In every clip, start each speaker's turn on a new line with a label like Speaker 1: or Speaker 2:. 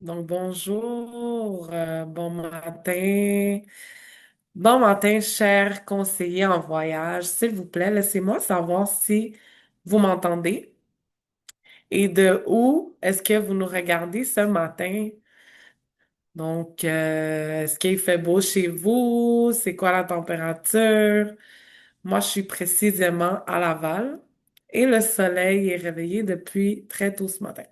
Speaker 1: Donc, bonjour, bon matin. Bon matin, cher conseiller en voyage. S'il vous plaît, laissez-moi savoir si vous m'entendez et de où est-ce que vous nous regardez ce matin. Donc, est-ce qu'il fait beau chez vous? C'est quoi la température? Moi, je suis précisément à Laval et le soleil est réveillé depuis très tôt ce matin.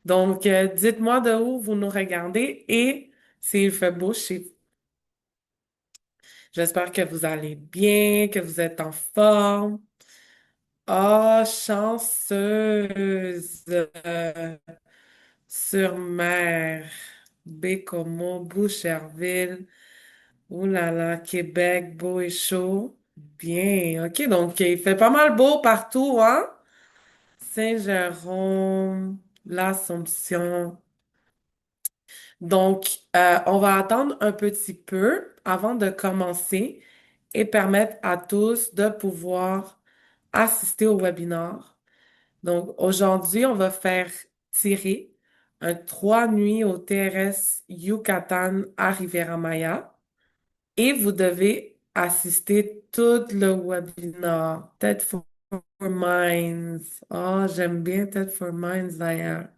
Speaker 1: Donc, dites-moi de où vous nous regardez et s'il fait beau chez vous. J'espère que vous allez bien, que vous êtes en forme. Ah, chanceuse. Sur mer. Bécomo, Boucherville. Ouh là là, Québec, beau et chaud. Bien. OK, donc il fait pas mal beau partout, hein? Saint-Jérôme, l'Assomption. Donc, on va attendre un petit peu avant de commencer et permettre à tous de pouvoir assister au webinaire. Donc, aujourd'hui, on va faire tirer un 3 nuits au TRS Yucatan à Riviera Maya et vous devez assister tout le webinaire. TED for Minds. Oh, j'aime bien TED for Minds d'ailleurs.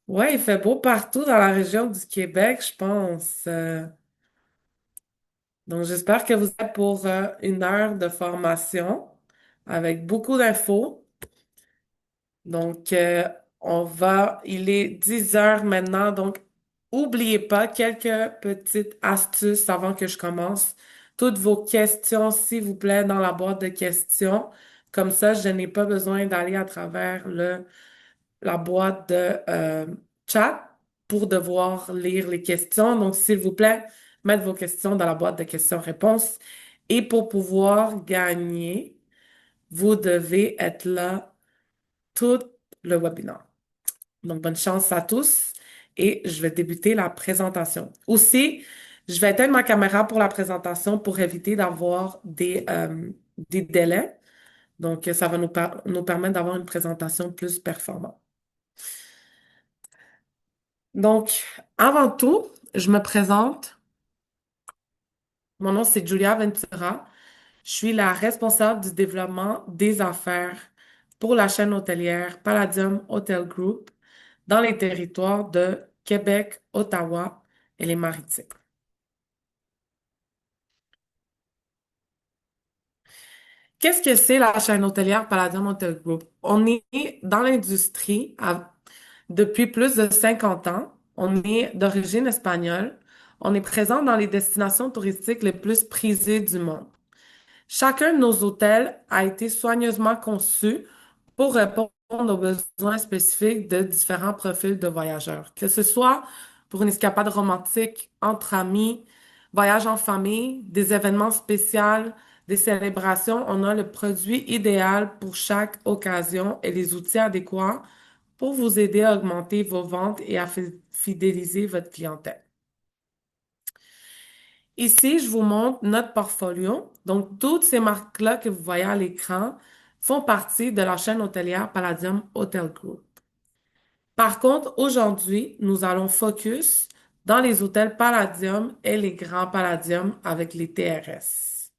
Speaker 1: Ouais, il fait beau partout dans la région du Québec, je pense. Donc, j'espère que vous êtes pour 1 heure de formation avec beaucoup d'infos. Donc, il est 10 heures maintenant. Donc, oubliez pas quelques petites astuces avant que je commence. Toutes vos questions, s'il vous plaît, dans la boîte de questions. Comme ça, je n'ai pas besoin d'aller à travers la boîte de chat pour devoir lire les questions. Donc, s'il vous plaît, mettez vos questions dans la boîte de questions-réponses. Et pour pouvoir gagner, vous devez être là tout le webinaire. Donc, bonne chance à tous et je vais débuter la présentation. Aussi, je vais éteindre ma caméra pour la présentation pour éviter d'avoir des délais. Donc, ça va nous permettre d'avoir une présentation plus performante. Donc, avant tout, je me présente. Mon nom, c'est Julia Ventura. Je suis la responsable du développement des affaires pour la chaîne hôtelière Palladium Hotel Group dans les territoires de Québec, Ottawa et les Maritimes. Qu'est-ce que c'est la chaîne hôtelière Palladium Hotel Group? On est dans l'industrie depuis plus de 50 ans. On est d'origine espagnole. On est présent dans les destinations touristiques les plus prisées du monde. Chacun de nos hôtels a été soigneusement conçu pour répondre aux besoins spécifiques de différents profils de voyageurs, que ce soit pour une escapade romantique entre amis, voyage en famille, des événements spéciaux, des célébrations. On a le produit idéal pour chaque occasion et les outils adéquats pour vous aider à augmenter vos ventes et à fidéliser votre clientèle. Ici, je vous montre notre portfolio. Donc, toutes ces marques-là que vous voyez à l'écran font partie de la chaîne hôtelière Palladium Hotel Group. Par contre, aujourd'hui, nous allons focus dans les hôtels Palladium et les grands Palladium avec les TRS.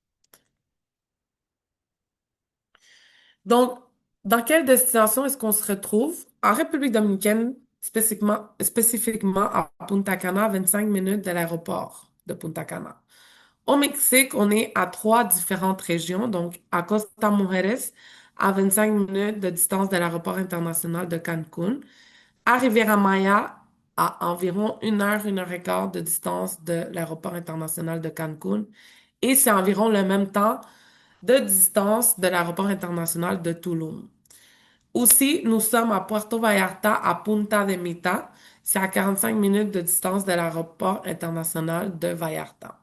Speaker 1: Donc, dans quelle destination est-ce qu'on se retrouve? En République dominicaine, spécifiquement à Punta Cana, 25 minutes de l'aéroport de Punta Cana. Au Mexique, on est à 3 différentes régions, donc à Costa Mujeres, à 25 minutes de distance de l'aéroport international de Cancun, à Riviera Maya, à environ 1 heure, 1 heure et quart de distance de l'aéroport international de Cancun, et c'est environ le même temps de distance de l'aéroport international de Tulum. Aussi, nous sommes à Puerto Vallarta, à Punta de Mita, c'est à 45 minutes de distance de l'aéroport international de Vallarta.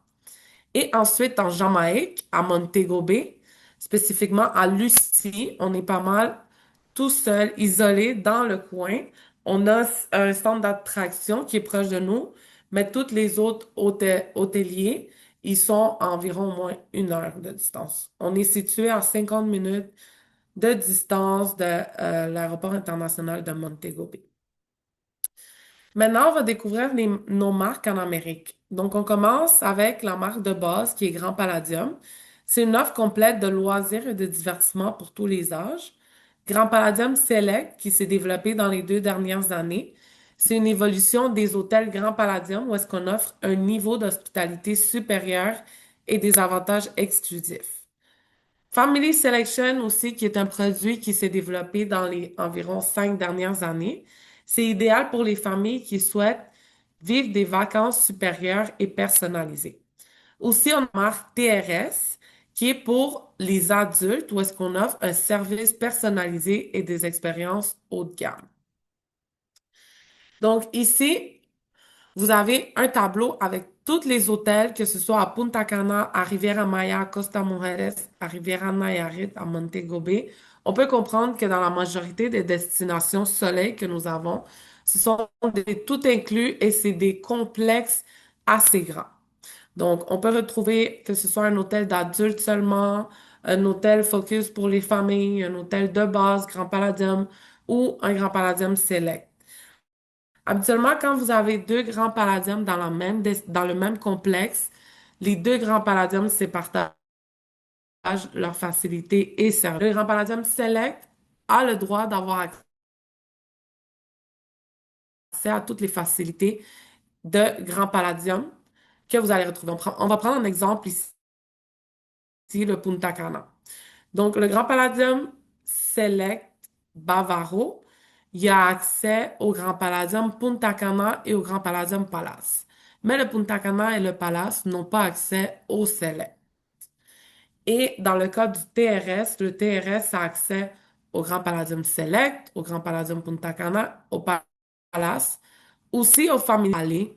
Speaker 1: Et ensuite, en Jamaïque, à Montego Bay, spécifiquement à Lucie, on est pas mal tout seul, isolé dans le coin. On a un centre d'attraction qui est proche de nous, mais tous les autres hôteliers, ils sont à environ au moins 1 heure de distance. On est situé à 50 minutes de distance de l'aéroport international de Montego Bay. Maintenant, on va découvrir nos marques en Amérique. Donc, on commence avec la marque de base qui est Grand Palladium. C'est une offre complète de loisirs et de divertissement pour tous les âges. Grand Palladium Select qui s'est développé dans les 2 dernières années. C'est une évolution des hôtels Grand Palladium où est-ce qu'on offre un niveau d'hospitalité supérieur et des avantages exclusifs. Family Selection aussi, qui est un produit qui s'est développé dans les environ 5 dernières années. C'est idéal pour les familles qui souhaitent vivre des vacances supérieures et personnalisées. Aussi, on a la marque TRS, qui est pour les adultes, où est-ce qu'on offre un service personnalisé et des expériences haut de gamme. Donc ici, vous avez un tableau avec tous les hôtels, que ce soit à Punta Cana, à Riviera Maya, à Costa Mujeres, à Riviera Nayarit, à Montego Bay. On peut comprendre que dans la majorité des destinations soleil que nous avons, ce sont des tout inclus et c'est des complexes assez grands. Donc, on peut retrouver que ce soit un hôtel d'adultes seulement, un hôtel focus pour les familles, un hôtel de base, Grand Palladium ou un Grand Palladium Select. Habituellement, quand vous avez deux grands palladiums dans dans le même complexe, les deux grands palladiums se partagent leurs facilités et services. Le grand palladium Select a le droit d'avoir accès à toutes les facilités de grand palladium que vous allez retrouver. On va prendre un exemple ici, le Punta Cana. Donc, le Grand Palladium Select Bavaro, il y a accès au Grand Palladium Punta Cana et au Grand Palladium Palace. Mais le Punta Cana et le Palace n'ont pas accès au Select. Et dans le cas du TRS, le TRS a accès au Grand Palladium Select, au Grand Palladium Punta Cana, au Palace, aussi au Family,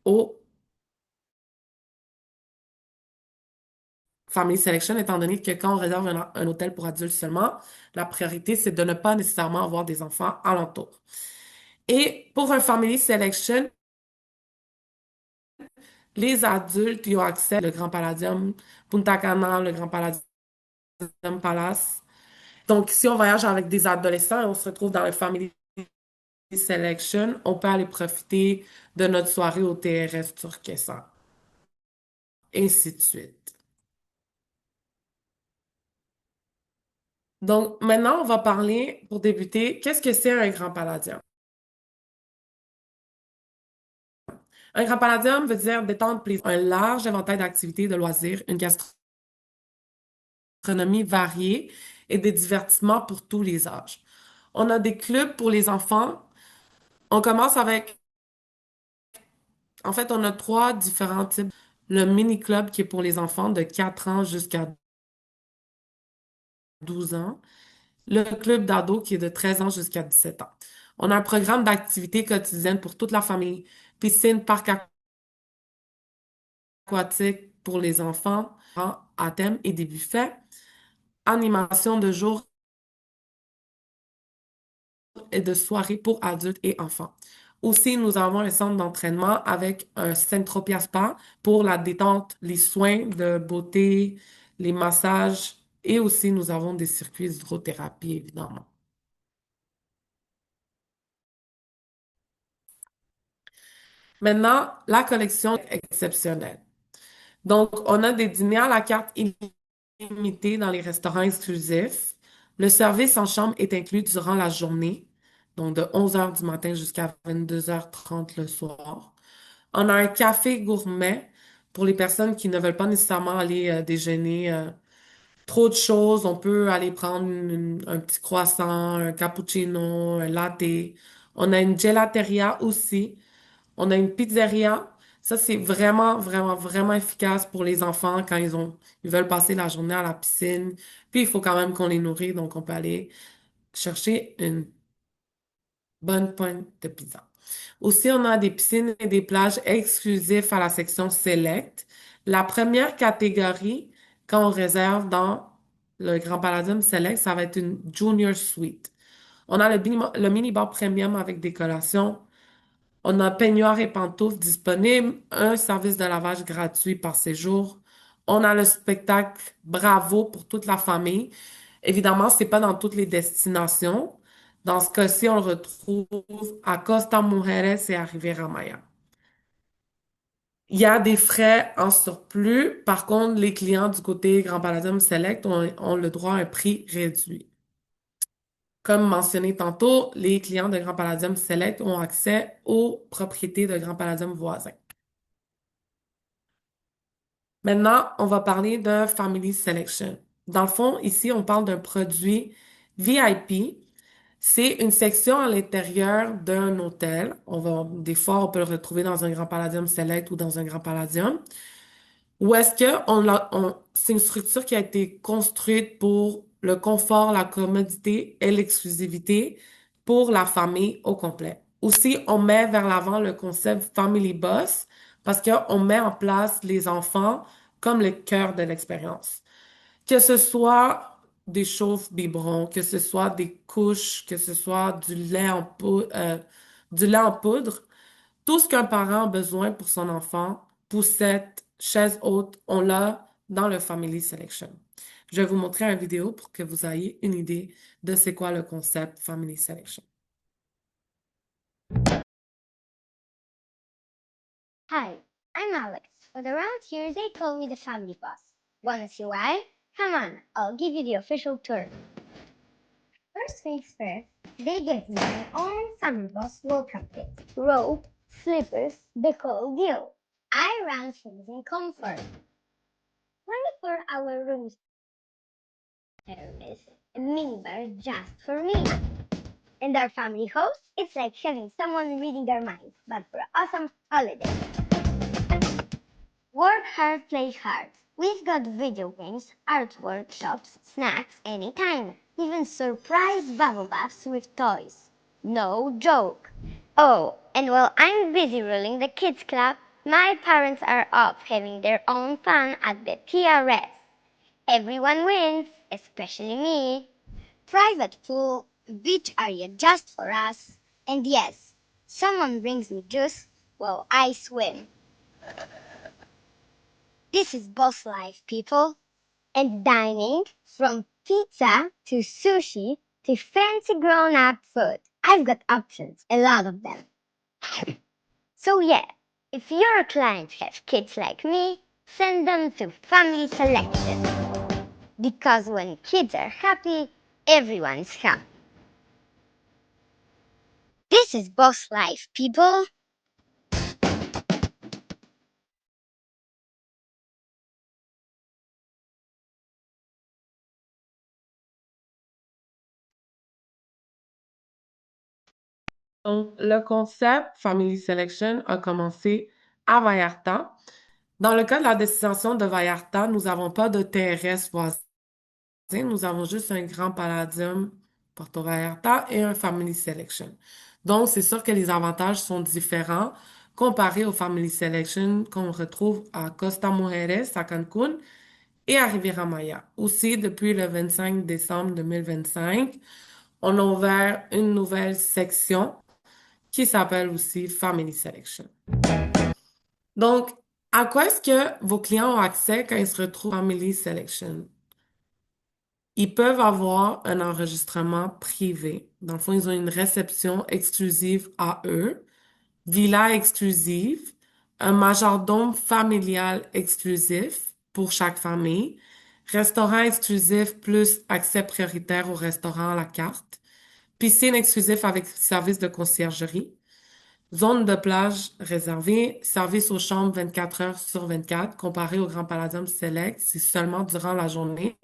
Speaker 1: au Family Selection, étant donné que quand on réserve un hôtel pour adultes seulement, la priorité, c'est de ne pas nécessairement avoir des enfants alentour. Et pour un Family Selection, les adultes y ont accès au Grand Palladium, Punta Cana, le Grand Palladium Palace. Donc, si on voyage avec des adolescents et on se retrouve dans le Family Selection, on peut aller profiter de notre soirée au TRS Turquesa, ainsi de suite. Donc, maintenant, on va parler, pour débuter, qu'est-ce que c'est un Grand Palladium? Un grand palladium veut dire détente, plaisir, un large éventail d'activités, de loisirs, une gastronomie variée et des divertissements pour tous les âges. On a des clubs pour les enfants. On commence avec, en fait, on a trois différents types. Le mini-club qui est pour les enfants de 4 ans jusqu'à 12 ans. Le club d'ado qui est de 13 ans jusqu'à 17 ans. On a un programme d'activités quotidiennes pour toute la famille. Piscine, parc aquatique pour les enfants, à thème et des buffets. Animation de jour et de soirée pour adultes et enfants. Aussi, nous avons un centre d'entraînement avec un Centropia Spa pour la détente, les soins de beauté, les massages et aussi nous avons des circuits d'hydrothérapie, évidemment. Maintenant, la collection est exceptionnelle. Donc, on a des dîners à la carte illimitée dans les restaurants exclusifs. Le service en chambre est inclus durant la journée, donc de 11 heures du matin jusqu'à 22h30 le soir. On a un café gourmet pour les personnes qui ne veulent pas nécessairement aller déjeuner trop de choses. On peut aller prendre un petit croissant, un cappuccino, un latte. On a une gelateria aussi. On a une pizzeria. Ça, c'est vraiment, vraiment, vraiment efficace pour les enfants quand ils veulent passer la journée à la piscine. Puis, il faut quand même qu'on les nourrit, donc on peut aller chercher une bonne pointe de pizza. Aussi, on a des piscines et des plages exclusifs à la section Select. La première catégorie, quand on réserve dans le Grand Palladium Select, ça va être une Junior Suite. On a le mini-bar premium avec des collations. On a peignoir et pantoufles disponibles, un service de lavage gratuit par séjour. On a le spectacle Bravo pour toute la famille. Évidemment, c'est pas dans toutes les destinations, Dans ce cas-ci, on le retrouve à Costa Mujeres et à Riviera Maya. Il y a des frais en surplus. Par contre, les clients du côté Grand Palladium Select ont le droit à un prix réduit. Comme mentionné tantôt, les clients de Grand Palladium Select ont accès aux propriétés de Grand Palladium voisins. Maintenant, on va parler de Family Selection. Dans le fond, ici, on parle d'un produit VIP. C'est une section à l'intérieur d'un hôtel. Des fois, on peut le retrouver dans un Grand Palladium Select ou dans un Grand Palladium. Ou est-ce que c'est une structure qui a été construite pour le confort, la commodité et l'exclusivité pour la famille au complet. Aussi, on met vers l'avant le concept Family Boss parce qu'on met en place les enfants comme le cœur de l'expérience. Que ce soit des chauffe biberons, que ce soit des couches, que ce soit du lait en poudre, tout ce qu'un parent a besoin pour son enfant, poussette, chaise haute, on l'a dans le Family Selection. Je vais vous montrer une vidéo pour que vous ayez une idée de c'est quoi le concept Family Selection.
Speaker 2: Hi, I'm Alex, but around here they call me the family boss. Wanna see why? Come on, I'll give you the official tour. First things first, they gave me my own family boss welcome kit. Rope, slippers, the whole deal. I ran things in comfort. 24-hour room service, a minibar just for me. And our family host, it's like having someone reading their minds, but for awesome holidays. Work hard, play hard. We've got video games, art workshops, snacks anytime. Even surprise bubble baths with toys. No joke. Oh, and while I'm busy ruling the kids club, my parents are off having their own fun at the TRS. Everyone wins, especially me. Private pool, beach area just for us. And yes, someone brings me juice while I swim. This is boss life, people. And dining, from pizza to sushi to fancy grown-up food. I've got options, a lot of them. So yeah, if your clients have kids like me, send them to Family Selection. Because when kids are happy, everyone's happy. This is boss life, people.
Speaker 1: Donc, le concept Family Selection a commencé à Vallarta. Dans le cas de la destination de Vallarta, nous n'avons pas de TRS voisin. Nous avons juste un grand Palladium Porto Vallarta et un Family Selection. Donc, c'est sûr que les avantages sont différents comparés au Family Selection qu'on retrouve à Costa Mujeres, à Cancun et à Riviera Maya. Aussi, depuis le 25 décembre 2025, on a ouvert une nouvelle section qui s'appelle aussi Family Selection. Donc, à quoi est-ce que vos clients ont accès quand ils se retrouvent en Family Selection? Ils peuvent avoir un enregistrement privé. Dans le fond, ils ont une réception exclusive à eux, villa exclusive, un majordome familial exclusif pour chaque famille, restaurant exclusif plus accès prioritaire au restaurant à la carte, piscine exclusif avec service de conciergerie, zone de plage réservée, service aux chambres 24 heures sur 24, comparé au Grand Palladium Select, c'est seulement durant la journée.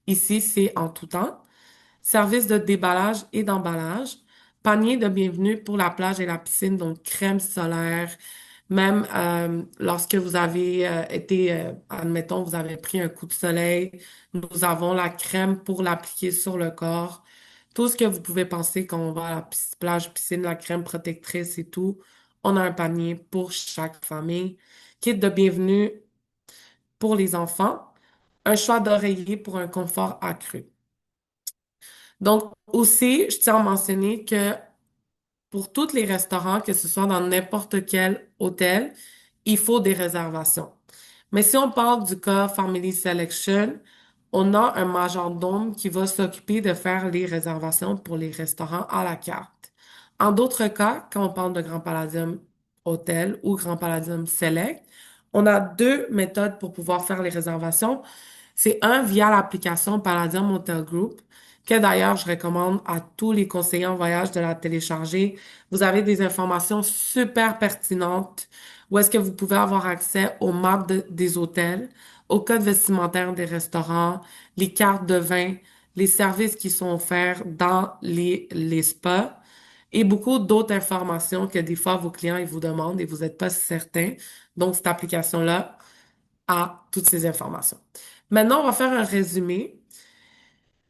Speaker 1: Ici, c'est en tout temps. Service de déballage et d'emballage. Panier de bienvenue pour la plage et la piscine, donc crème solaire. Même lorsque vous avez admettons, vous avez pris un coup de soleil, nous avons la crème pour l'appliquer sur le corps. Tout ce que vous pouvez penser quand on va à la plage, piscine, la crème protectrice et tout, on a un panier pour chaque famille. Kit de bienvenue pour les enfants. Un choix d'oreiller pour un confort accru. Donc, aussi, je tiens à mentionner que pour tous les restaurants, que ce soit dans n'importe quel hôtel, il faut des réservations. Mais si on parle du cas Family Selection, on a un majordome qui va s'occuper de faire les réservations pour les restaurants à la carte. En d'autres cas, quand on parle de Grand Palladium Hôtel ou Grand Palladium Select, on a deux méthodes pour pouvoir faire les réservations. C'est un via l'application Palladium Hotel Group, que d'ailleurs je recommande à tous les conseillers en voyage de la télécharger. Vous avez des informations super pertinentes où est-ce que vous pouvez avoir accès aux maps des hôtels, aux codes vestimentaires des restaurants, les cartes de vin, les services qui sont offerts dans les spas et beaucoup d'autres informations que des fois vos clients ils vous demandent et vous n'êtes pas certain. Donc, cette application-là a toutes ces informations. Maintenant, on va faire un résumé.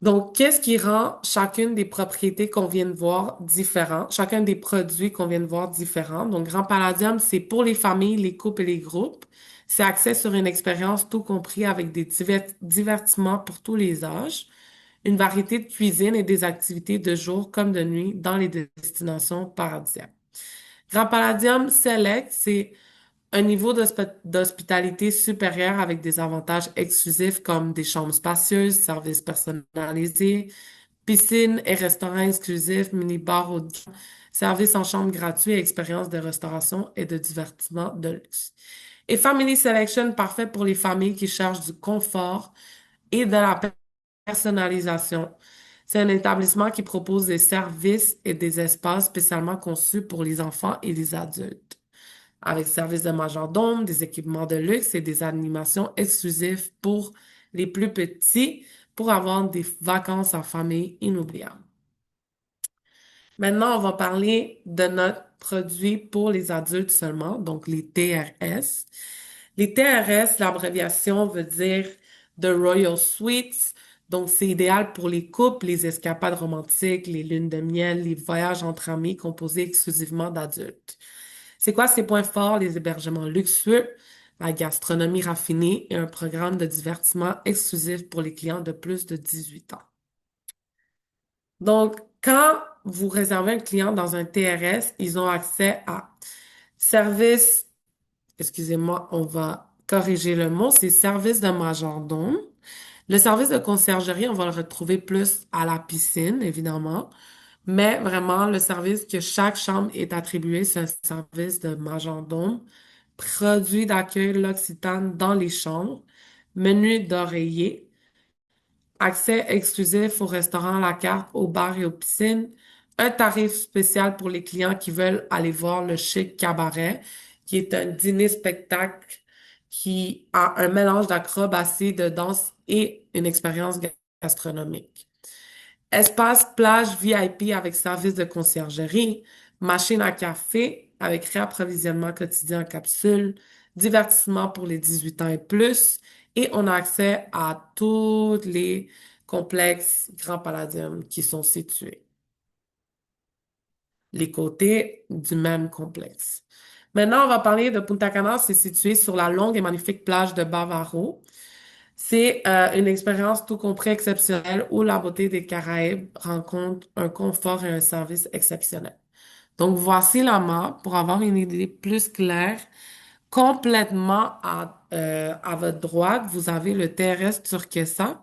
Speaker 1: Donc, qu'est-ce qui rend chacune des propriétés qu'on vient de voir différent, chacun des produits qu'on vient de voir différents? Donc, Grand Palladium, c'est pour les familles, les couples et les groupes. C'est axé sur une expérience tout compris avec des divertissements pour tous les âges, une variété de cuisine et des activités de jour comme de nuit dans les destinations paradisiaques. Grand Palladium Select, c'est un niveau d'hospitalité supérieur avec des avantages exclusifs comme des chambres spacieuses, services personnalisés, piscine et restaurants exclusifs, mini-bar haut de gamme, services en chambre gratuits et expériences de restauration et de divertissement de luxe. Et Family Selection, parfait pour les familles qui cherchent du confort et de la personnalisation. C'est un établissement qui propose des services et des espaces spécialement conçus pour les enfants et les adultes avec service de majordome, des équipements de luxe et des animations exclusives pour les plus petits pour avoir des vacances en famille inoubliables. Maintenant, on va parler de notre produit pour les adultes seulement, donc les TRS. Les TRS, l'abréviation veut dire The Royal Suites. Donc, c'est idéal pour les couples, les escapades romantiques, les lunes de miel, les voyages entre amis composés exclusivement d'adultes. C'est quoi ces points forts? Les hébergements luxueux, la gastronomie raffinée et un programme de divertissement exclusif pour les clients de plus de 18 ans. Donc, quand vous réservez un client dans un TRS, ils ont accès à service, excusez-moi, on va corriger le mot, c'est service de majordome. Le service de conciergerie, on va le retrouver plus à la piscine, évidemment. Mais vraiment, le service que chaque chambre est attribué, c'est un service de majordome, produit d'accueil L'Occitane dans les chambres, menu d'oreiller, accès exclusif au restaurant à la carte, au bar et aux piscines, un tarif spécial pour les clients qui veulent aller voir le Chic Cabaret, qui est un dîner-spectacle qui a un mélange d'acrobatie, de danse et une expérience gastronomique. Espace plage VIP avec service de conciergerie, machine à café avec réapprovisionnement quotidien en capsule, divertissement pour les 18 ans et plus, et on a accès à tous les complexes Grand Palladium qui sont situés, les côtés du même complexe. Maintenant, on va parler de Punta Cana. C'est situé sur la longue et magnifique plage de Bavaro. C'est une expérience tout compris exceptionnelle où la beauté des Caraïbes rencontre un confort et un service exceptionnel. Donc, voici la map pour avoir une idée plus claire. Complètement à votre droite, vous avez le terrestre Turquesa.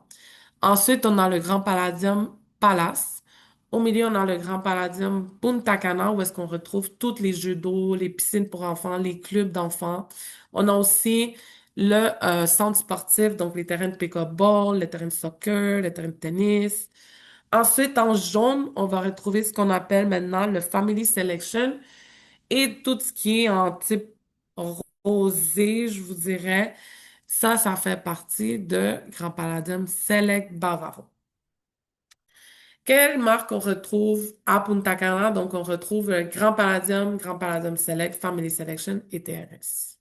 Speaker 1: Ensuite, on a le Grand Palladium Palace. Au milieu, on a le Grand Palladium Punta Cana, où est-ce qu'on retrouve tous les jeux d'eau, les piscines pour enfants, les clubs d'enfants. On a aussi le centre sportif, donc les terrains de pick-up-ball, les terrains de soccer, les terrains de tennis. Ensuite, en jaune, on va retrouver ce qu'on appelle maintenant le Family Selection et tout ce qui est en type rosé, je vous dirais. Ça fait partie de Grand Palladium Select Bavaro. Quelle marque on retrouve à Punta Cana? Donc, on retrouve Grand Palladium Select, Family Selection et TRS.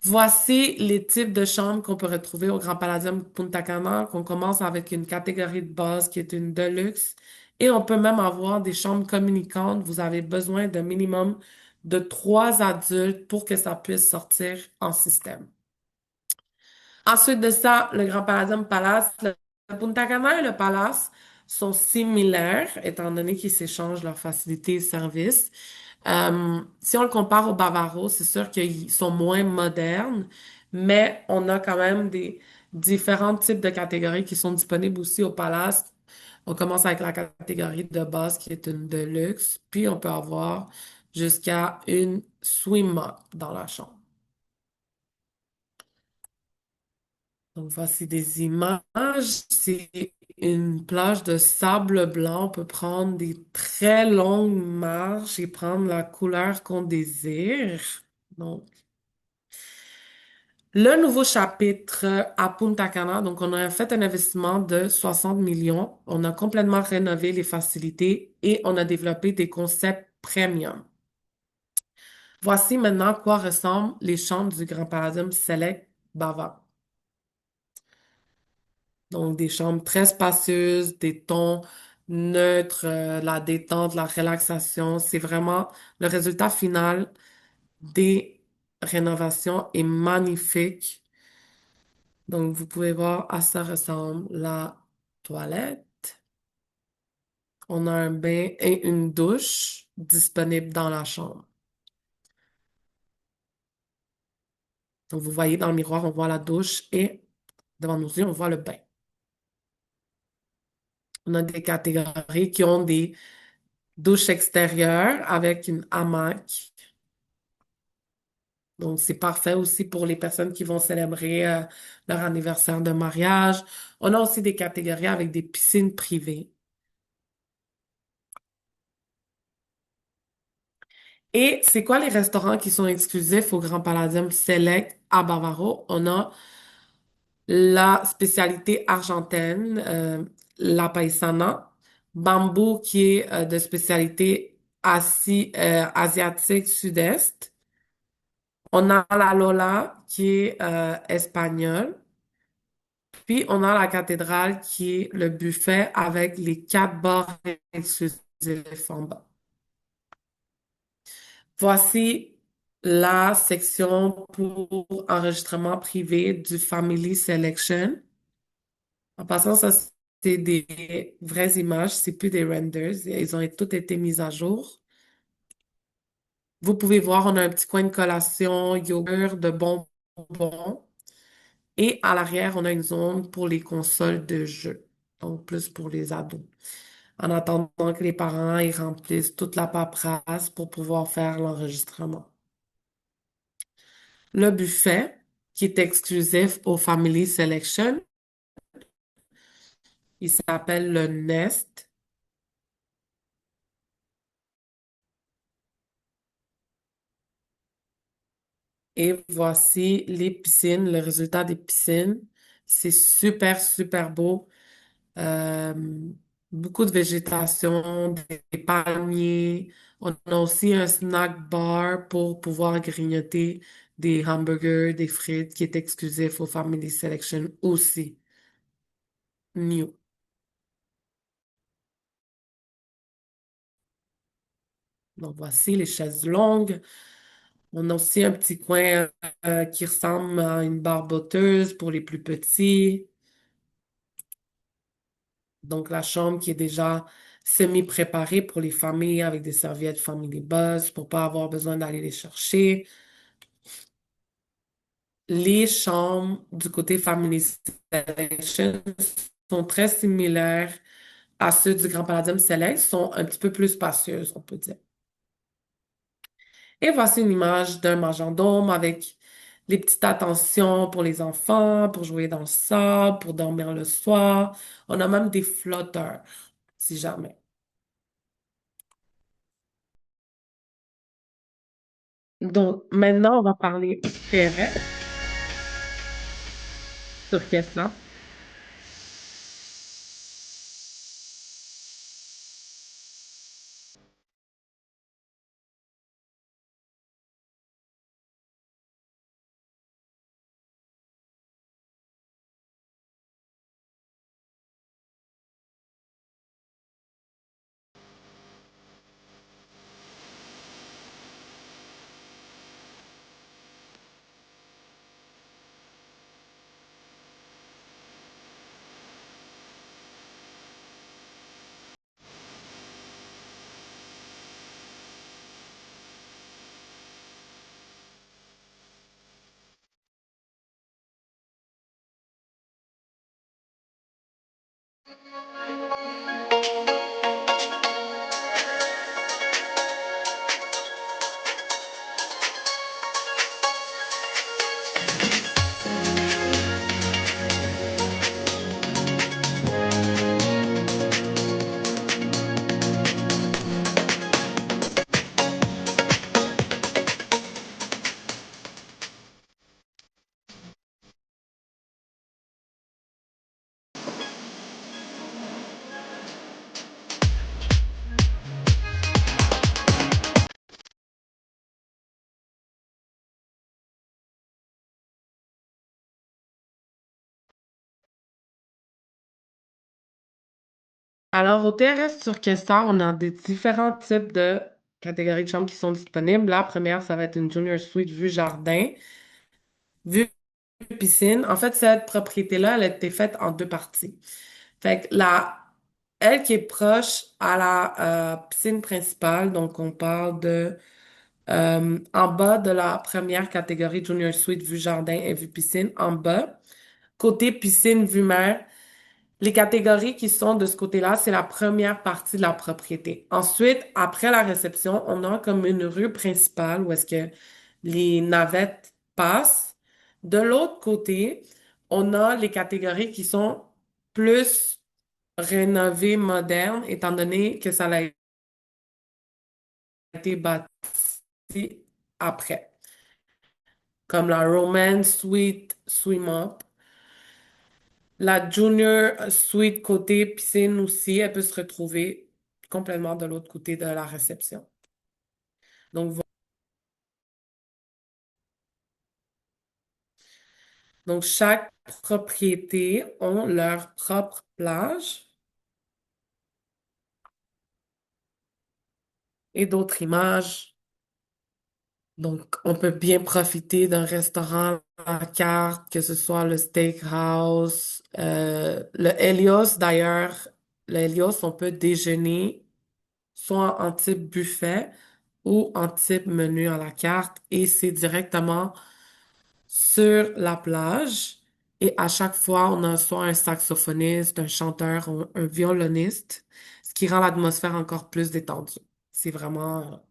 Speaker 1: Voici les types de chambres qu'on peut retrouver au Grand Palladium Punta Cana, qu'on commence avec une catégorie de base qui est une deluxe. Et on peut même avoir des chambres communicantes. Vous avez besoin d'un minimum de 3 adultes pour que ça puisse sortir en système. Ensuite de ça, le Grand Palladium Palace, le Punta Cana et le Palace sont similaires, étant donné qu'ils s'échangent leurs facilités et services. Si on le compare au Bavaro, c'est sûr qu'ils sont moins modernes, mais on a quand même différents types de catégories qui sont disponibles aussi au Palace. On commence avec la catégorie de base qui est une de luxe, puis on peut avoir jusqu'à une swim up dans la chambre. Donc voici des images. C'est une plage de sable blanc. On peut prendre des très longues marches et prendre la couleur qu'on désire. Donc, le nouveau chapitre à Punta Cana, donc on a fait un investissement de 60 millions. On a complètement rénové les facilités et on a développé des concepts premium. Voici maintenant à quoi ressemblent les chambres du Grand Palladium Select Bava. Donc des chambres très spacieuses, des tons neutres, la détente, la relaxation. C'est vraiment le résultat final des rénovations est magnifique. Donc, vous pouvez voir à ça ressemble la toilette. On a un bain et une douche disponibles dans la chambre. Donc, vous voyez dans le miroir, on voit la douche et devant nos yeux, on voit le bain. On a des catégories qui ont des douches extérieures avec une hamac. Donc, c'est parfait aussi pour les personnes qui vont célébrer leur anniversaire de mariage. On a aussi des catégories avec des piscines privées. Et c'est quoi les restaurants qui sont exclusifs au Grand Palladium Select à Bavaro? On a la spécialité argentine, la paisana, bambou qui est de spécialité asiatique sud-est. On a la Lola qui est espagnole. Puis on a la cathédrale qui est le buffet avec les 4 bars exclusifs en bas. Voici la section pour enregistrement privé du Family Selection. En passant, ça, c'est des vraies images, c'est plus des renders. Ils ont toutes été mises à jour. Vous pouvez voir, on a un petit coin de collation, yogourt, de bonbons. Et à l'arrière, on a une zone pour les consoles de jeux. Donc, plus pour les ados. En attendant que les parents ils remplissent toute la paperasse pour pouvoir faire l'enregistrement. Le buffet, qui est exclusif au Family Selection, il s'appelle le Nest. Et voici les piscines, le résultat des piscines. C'est super, super beau. Euh, Beaucoup de végétation, des palmiers. On a aussi un snack bar pour pouvoir grignoter des hamburgers, des frites, qui est exclusif au Family Selection aussi. New. Donc voici les chaises longues. On a aussi un petit coin qui ressemble à une barboteuse pour les plus petits. Donc la chambre qui est déjà semi-préparée pour les familles avec des serviettes Family Buzz pour pas avoir besoin d'aller les chercher. Les chambres du côté Family Selection sont très similaires à ceux du Grand Palladium Select, sont un petit peu plus spacieuses, on peut dire. Et voici une image d'un majordome avec les petites attentions pour les enfants, pour jouer dans le sable, pour dormir le soir. On a même des flotteurs, si jamais. Donc, maintenant, on va parler terrestre sur question. Alors, au TRS sur Orchestra, on a des différents types de catégories de chambres qui sont disponibles. La première, ça va être une Junior Suite vue jardin, vue piscine. En fait, cette propriété-là, elle a été faite en deux parties. Fait que elle qui est proche à la piscine principale, donc on parle de en bas de la première catégorie Junior Suite vue jardin et vue piscine, en bas. Côté piscine vue mer, les catégories qui sont de ce côté-là, c'est la première partie de la propriété. Ensuite, après la réception, on a comme une rue principale où est-ce que les navettes passent. De l'autre côté, on a les catégories qui sont plus rénovées, modernes, étant donné que ça a été bâti après, comme la Romance Suite, Swim Up. La Junior Suite côté piscine aussi, elle peut se retrouver complètement de l'autre côté de la réception. Donc, donc chaque propriété ont leur propre plage et d'autres images. Donc, on peut bien profiter d'un restaurant à la carte, que ce soit le Steakhouse, le Helios d'ailleurs. Le Helios, on peut déjeuner soit en type buffet ou en type menu à la carte et c'est directement sur la plage. Et à chaque fois, on a soit un saxophoniste, un chanteur, un violoniste, ce qui rend l'atmosphère encore plus détendue. C'est vraiment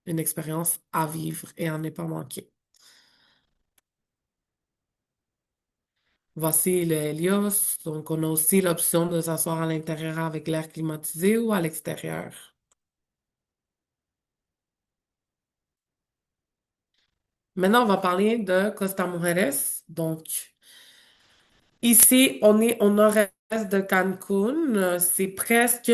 Speaker 1: une expérience à vivre et à ne pas manquer. Voici le Helios. Donc, on a aussi l'option de s'asseoir à l'intérieur avec l'air climatisé ou à l'extérieur. Maintenant, on va parler de Costa Mujeres. Donc, ici, on est au nord-est de Cancun. C'est presque,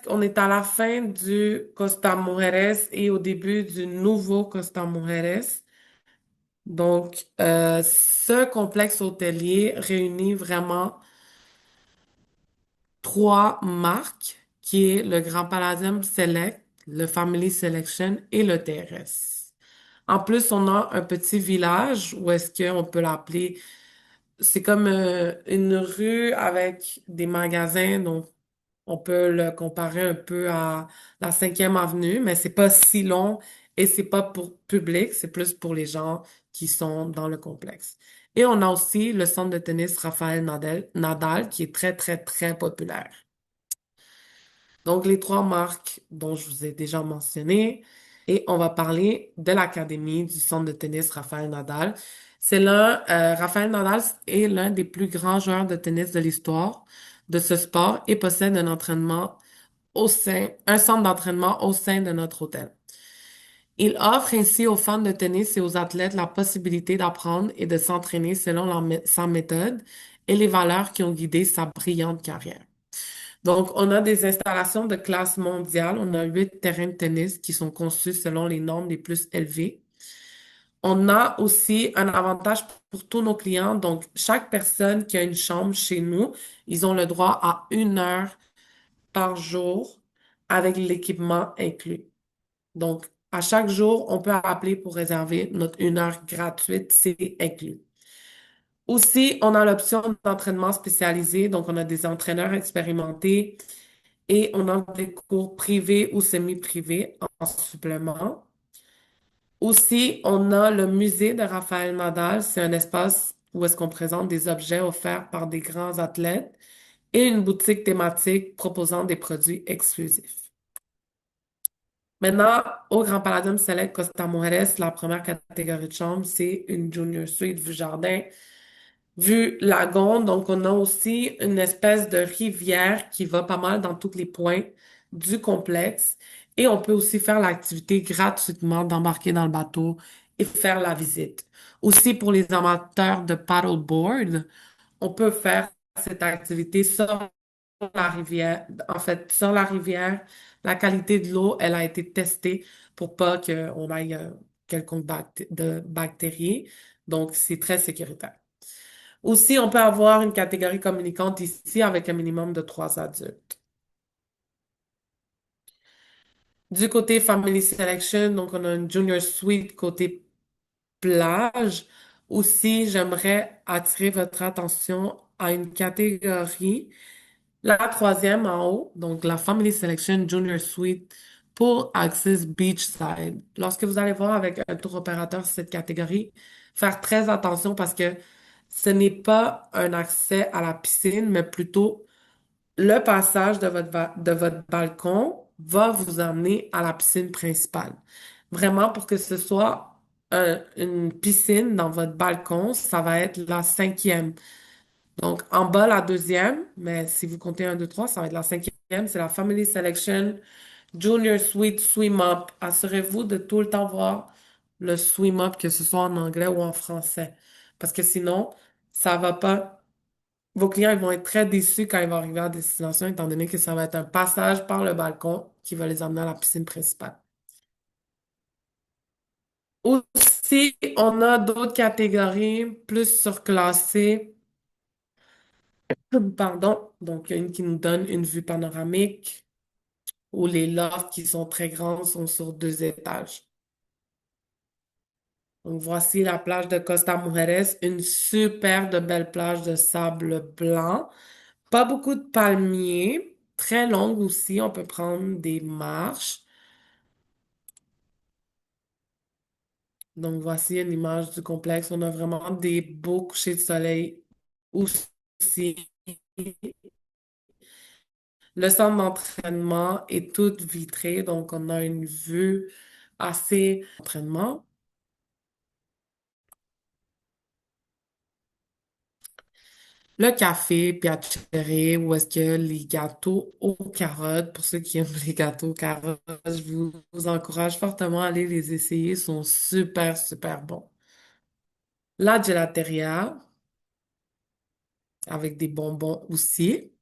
Speaker 1: on est à la fin du Costa Mujeres et au début du nouveau Costa Mujeres. Donc, ce complexe hôtelier réunit vraiment trois marques, qui est le Grand Palladium Select, le Family Selection et le TRS. En plus, on a un petit village où est-ce qu'on peut l'appeler. C'est comme une rue avec des magasins, donc on peut le comparer un peu à la 5e avenue, mais c'est pas si long et c'est pas pour public, c'est plus pour les gens qui sont dans le complexe. Et on a aussi le centre de tennis Raphaël Nadal qui est très, très, très populaire. Donc, les trois marques dont je vous ai déjà mentionné. Et on va parler de l'Académie du centre de tennis Raphaël Nadal. Raphaël Nadal est l'un des plus grands joueurs de tennis de l'histoire de ce sport et possède un centre d'entraînement au sein de notre hôtel. Il offre ainsi aux fans de tennis et aux athlètes la possibilité d'apprendre et de s'entraîner selon sa méthode et les valeurs qui ont guidé sa brillante carrière. Donc, on a des installations de classe mondiale. On a 8 terrains de tennis qui sont conçus selon les normes les plus élevées. On a aussi un avantage pour tous nos clients. Donc, chaque personne qui a une chambre chez nous, ils ont le droit à 1 heure par jour avec l'équipement inclus. Donc, à chaque jour, on peut appeler pour réserver notre 1 heure gratuite, c'est inclus. Aussi, on a l'option d'entraînement spécialisé. Donc, on a des entraîneurs expérimentés et on a des cours privés ou semi-privés en supplément. Aussi, on a le musée de Raphaël Nadal. C'est un espace où est-ce qu'on présente des objets offerts par des grands athlètes et une boutique thématique proposant des produits exclusifs. Maintenant, au Grand Palladium Select Costa Mujeres, la première catégorie de chambre, c'est une Junior Suite vue jardin, vue lagon. Donc, on a aussi une espèce de rivière qui va pas mal dans tous les points du complexe. Et on peut aussi faire l'activité gratuitement d'embarquer dans le bateau et faire la visite. Aussi, pour les amateurs de paddleboard, on peut faire cette activité sur la rivière. En fait, sur la rivière, la qualité de l'eau, elle a été testée pour pas qu'on aille quelconque de bactéries. Donc, c'est très sécuritaire. Aussi, on peut avoir une catégorie communicante ici avec un minimum de 3 adultes. Du côté Family Selection, donc on a une Junior Suite côté plage. Aussi, j'aimerais attirer votre attention à une catégorie. La troisième en haut, donc la Family Selection Junior Suite pour Access Beachside. Lorsque vous allez voir avec un tour opérateur cette catégorie, faire très attention parce que ce n'est pas un accès à la piscine, mais plutôt le passage de votre balcon va vous emmener à la piscine principale. Vraiment, pour que ce soit une piscine dans votre balcon, ça va être la cinquième. Donc, en bas, la deuxième, mais si vous comptez un, deux, trois, ça va être la cinquième. C'est la Family Selection Junior Suite Swim Up. Assurez-vous de tout le temps voir le Swim Up, que ce soit en anglais ou en français. Parce que sinon, ça va pas. Vos clients ils vont être très déçus quand ils vont arriver à destination, étant donné que ça va être un passage par le balcon qui va les emmener à la piscine principale. Aussi, on a d'autres catégories plus surclassées. Pardon. Donc, il y a une qui nous donne une vue panoramique où les lofts qui sont très grands sont sur 2 étages. Donc, voici la plage de Costa Mujeres, une super de belle plage de sable blanc. Pas beaucoup de palmiers, très longue aussi. On peut prendre des marches. Donc, voici une image du complexe. On a vraiment des beaux couchers de soleil aussi. Le centre d'entraînement est tout vitré, donc on a une vue assez entraînement. Le café Piacere, où est-ce que les gâteaux aux carottes, pour ceux qui aiment les gâteaux aux carottes, vous encourage fortement à aller les essayer, ils sont super, super bons. La gelateria, avec des bonbons aussi.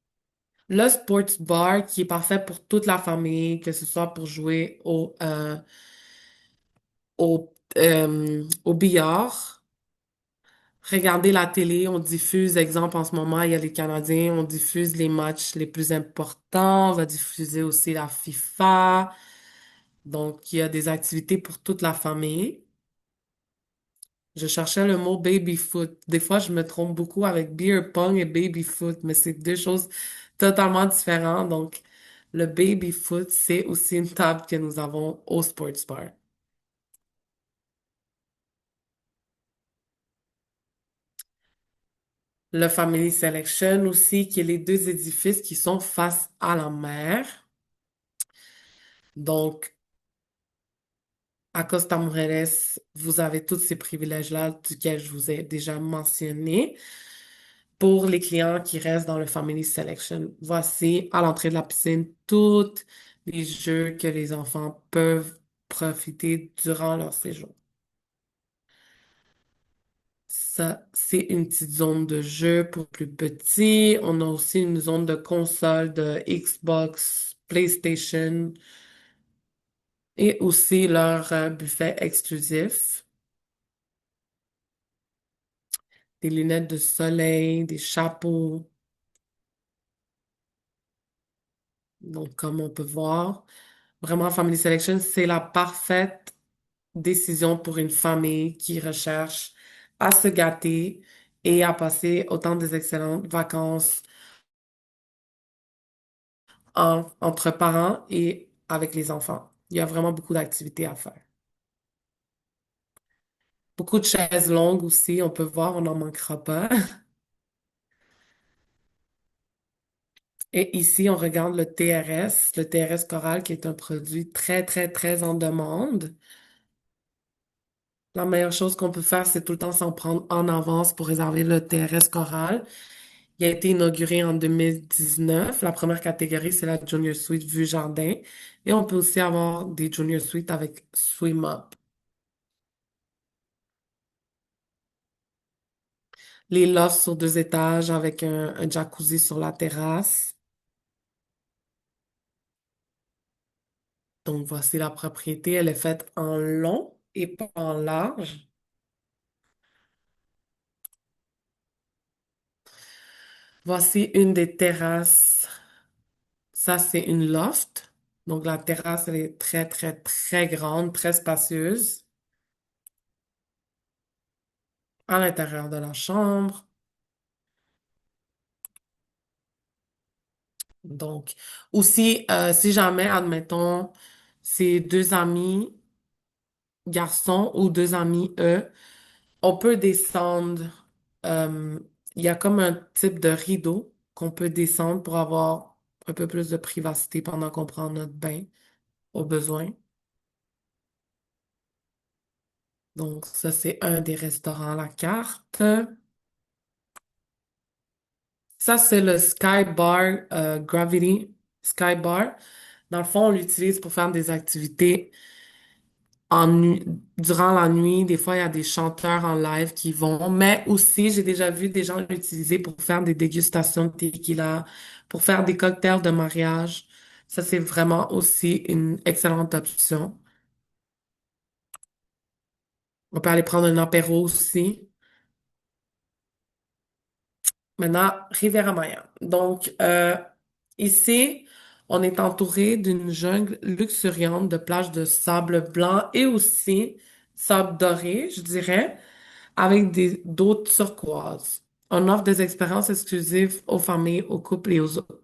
Speaker 1: Le sports bar, qui est parfait pour toute la famille, que ce soit pour jouer au billard. Regarder la télé, on diffuse, exemple en ce moment, il y a les Canadiens, on diffuse les matchs les plus importants, on va diffuser aussi la FIFA. Donc, il y a des activités pour toute la famille. Je cherchais le mot baby foot. Des fois, je me trompe beaucoup avec beer pong et baby foot, mais c'est deux choses totalement différentes. Donc, le baby foot, c'est aussi une table que nous avons au Sports Bar. Le Family Selection aussi, qui est les deux édifices qui sont face à la mer. Donc, à Costa Mujeres, vous avez tous ces privilèges-là duquel je vous ai déjà mentionné. Pour les clients qui restent dans le Family Selection, voici à l'entrée de la piscine tous les jeux que les enfants peuvent profiter durant leur séjour. Ça, c'est une petite zone de jeu pour plus petits. On a aussi une zone de console de Xbox, PlayStation et aussi leur buffet exclusif. Des lunettes de soleil, des chapeaux. Donc, comme on peut voir, vraiment, Family Selection, c'est la parfaite décision pour une famille qui recherche à se gâter et à passer autant des excellentes vacances entre parents et avec les enfants. Il y a vraiment beaucoup d'activités à faire. Beaucoup de chaises longues aussi, on peut voir, on n'en manquera pas. Et ici, on regarde le TRS Coral, qui est un produit très, très, très en demande. La meilleure chose qu'on peut faire, c'est tout le temps s'en prendre en avance pour réserver le TRS Coral. Il a été inauguré en 2019. La première catégorie, c'est la Junior Suite Vue Jardin. Et on peut aussi avoir des Junior Suites avec Swim Up. Les lofts sur 2 étages avec un jacuzzi sur la terrasse. Donc, voici la propriété. Elle est faite en long et pas en large. Voici une des terrasses. Ça, c'est une loft. Donc, la terrasse, elle est très, très, très grande, très spacieuse. À l'intérieur de la chambre. Donc, aussi, si jamais, admettons, c'est deux amis garçons ou deux amis on peut descendre. euh, il y a comme un type de rideau qu'on peut descendre pour avoir un peu plus de privacité pendant qu'on prend notre bain au besoin. Donc, ça, c'est un des restaurants à la carte. Ça, c'est le Sky Bar Gravity Sky Bar. Dans le fond, on l'utilise pour faire des activités en durant la nuit. Des fois, il y a des chanteurs en live qui vont, mais aussi, j'ai déjà vu des gens l'utiliser pour faire des dégustations de tequila, pour faire des cocktails de mariage. Ça, c'est vraiment aussi une excellente option. On peut aller prendre un apéro aussi. Maintenant, Riviera Maya. Donc, ici, on est entouré d'une jungle luxuriante de plages de sable blanc et aussi sable doré, je dirais, avec des d'eau turquoise. On offre des expériences exclusives aux familles, aux couples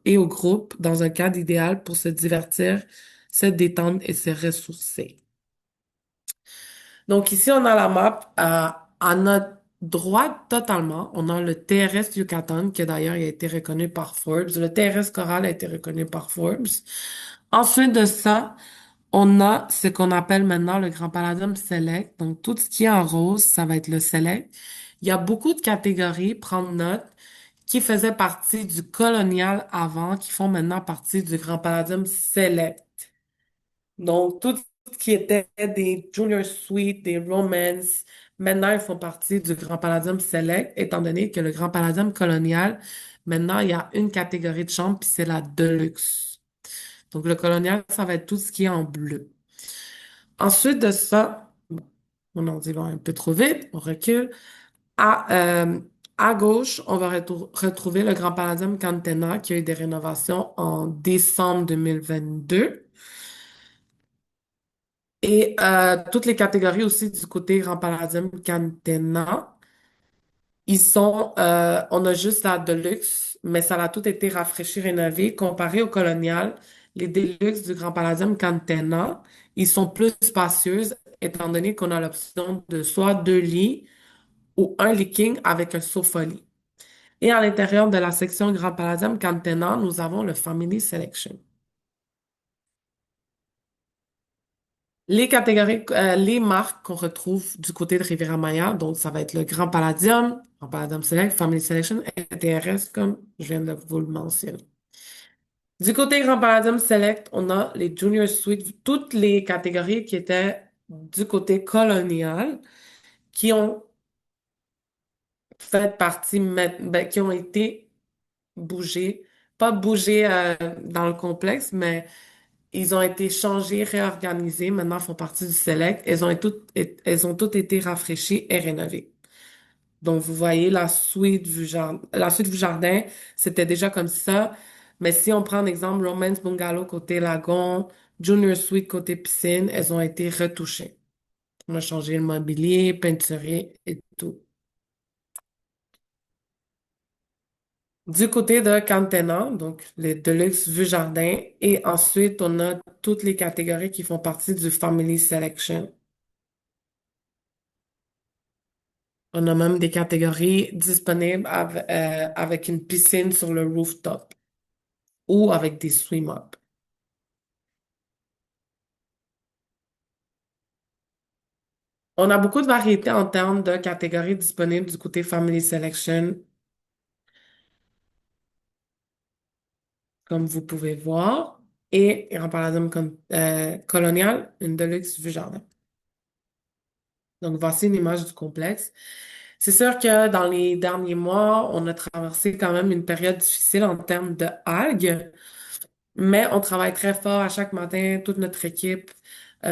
Speaker 1: et aux groupes dans un cadre idéal pour se divertir, se détendre et se ressourcer. Donc ici, on a la map à notre droite totalement. On a le TRS Yucatan, qui d'ailleurs a été reconnu par Forbes. Le TRS Coral a été reconnu par Forbes. Ensuite de ça, on a ce qu'on appelle maintenant le Grand Palladium Select. Donc tout ce qui est en rose, ça va être le Select. Il y a beaucoup de catégories, prendre note, qui faisaient partie du colonial avant, qui font maintenant partie du Grand Palladium Select. Donc, tout ce qui était des Junior Suite, des Romance, maintenant, ils font partie du Grand Palladium Select, étant donné que le Grand Palladium Colonial, maintenant, il y a une catégorie de chambre, puis c'est la Deluxe. Donc, le Colonial, ça va être tout ce qui est en bleu. Ensuite de ça, bon, mon ordi va un peu trop vite, on recule. À, euh, à gauche, on va retrouver le Grand Palladium Cantena, qui a eu des rénovations en décembre 2022. Et toutes les catégories aussi du côté Grand Palladium Cantena, on a juste la Deluxe, mais ça a tout été rafraîchi, rénové. Comparé au Colonial, les Deluxe du Grand Palladium Cantena, ils sont plus spacieuses, étant donné qu'on a l'option de soit 2 lits ou un lit king avec un sofa-lit. Et à l'intérieur de la section Grand Palladium Cantena, nous avons le Family Selection. Les marques qu'on retrouve du côté de Riviera Maya, donc ça va être le Grand Palladium Select, Family Selection et TRS, comme je viens de vous le mentionner. Du côté Grand Palladium Select, on a les Junior Suites, toutes les catégories qui étaient du côté colonial, qui ont fait partie, qui ont été bougées, pas bougées dans le complexe, mais ils ont été changés, réorganisés, maintenant font partie du Select. Elles ont toutes été rafraîchies et rénovées. Donc, vous voyez, la suite du jardin, c'était déjà comme ça. Mais si on prend un exemple, Romance Bungalow côté lagon, Junior Suite côté piscine, elles ont été retouchées. On a changé le mobilier, peinturé et tout. Du côté de Cantena, donc les Deluxe Vue Jardin, et ensuite on a toutes les catégories qui font partie du Family Selection. On a même des catégories disponibles avec une piscine sur le rooftop. ou avec des swim-up. On a beaucoup de variétés en termes de catégories disponibles du côté Family Selection, comme vous pouvez voir, et en palladium comme, colonial, une Deluxe vue jardin. Donc, voici une image du complexe. C'est sûr que dans les derniers mois, on a traversé quand même une période difficile en termes de algues, mais on travaille très fort à chaque matin. Toute notre équipe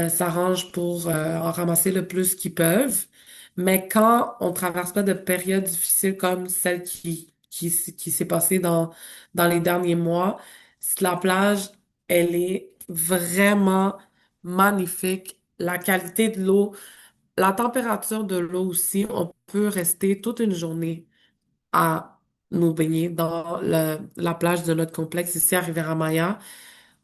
Speaker 1: s'arrange pour en ramasser le plus qu'ils peuvent. Mais quand on traverse pas de périodes difficiles comme celle qui s'est passée dans les derniers mois, la plage, elle est vraiment magnifique. La qualité de l'eau, la température de l'eau aussi, on peut rester toute une journée à nous baigner dans la plage de notre complexe ici à Riviera-Maya.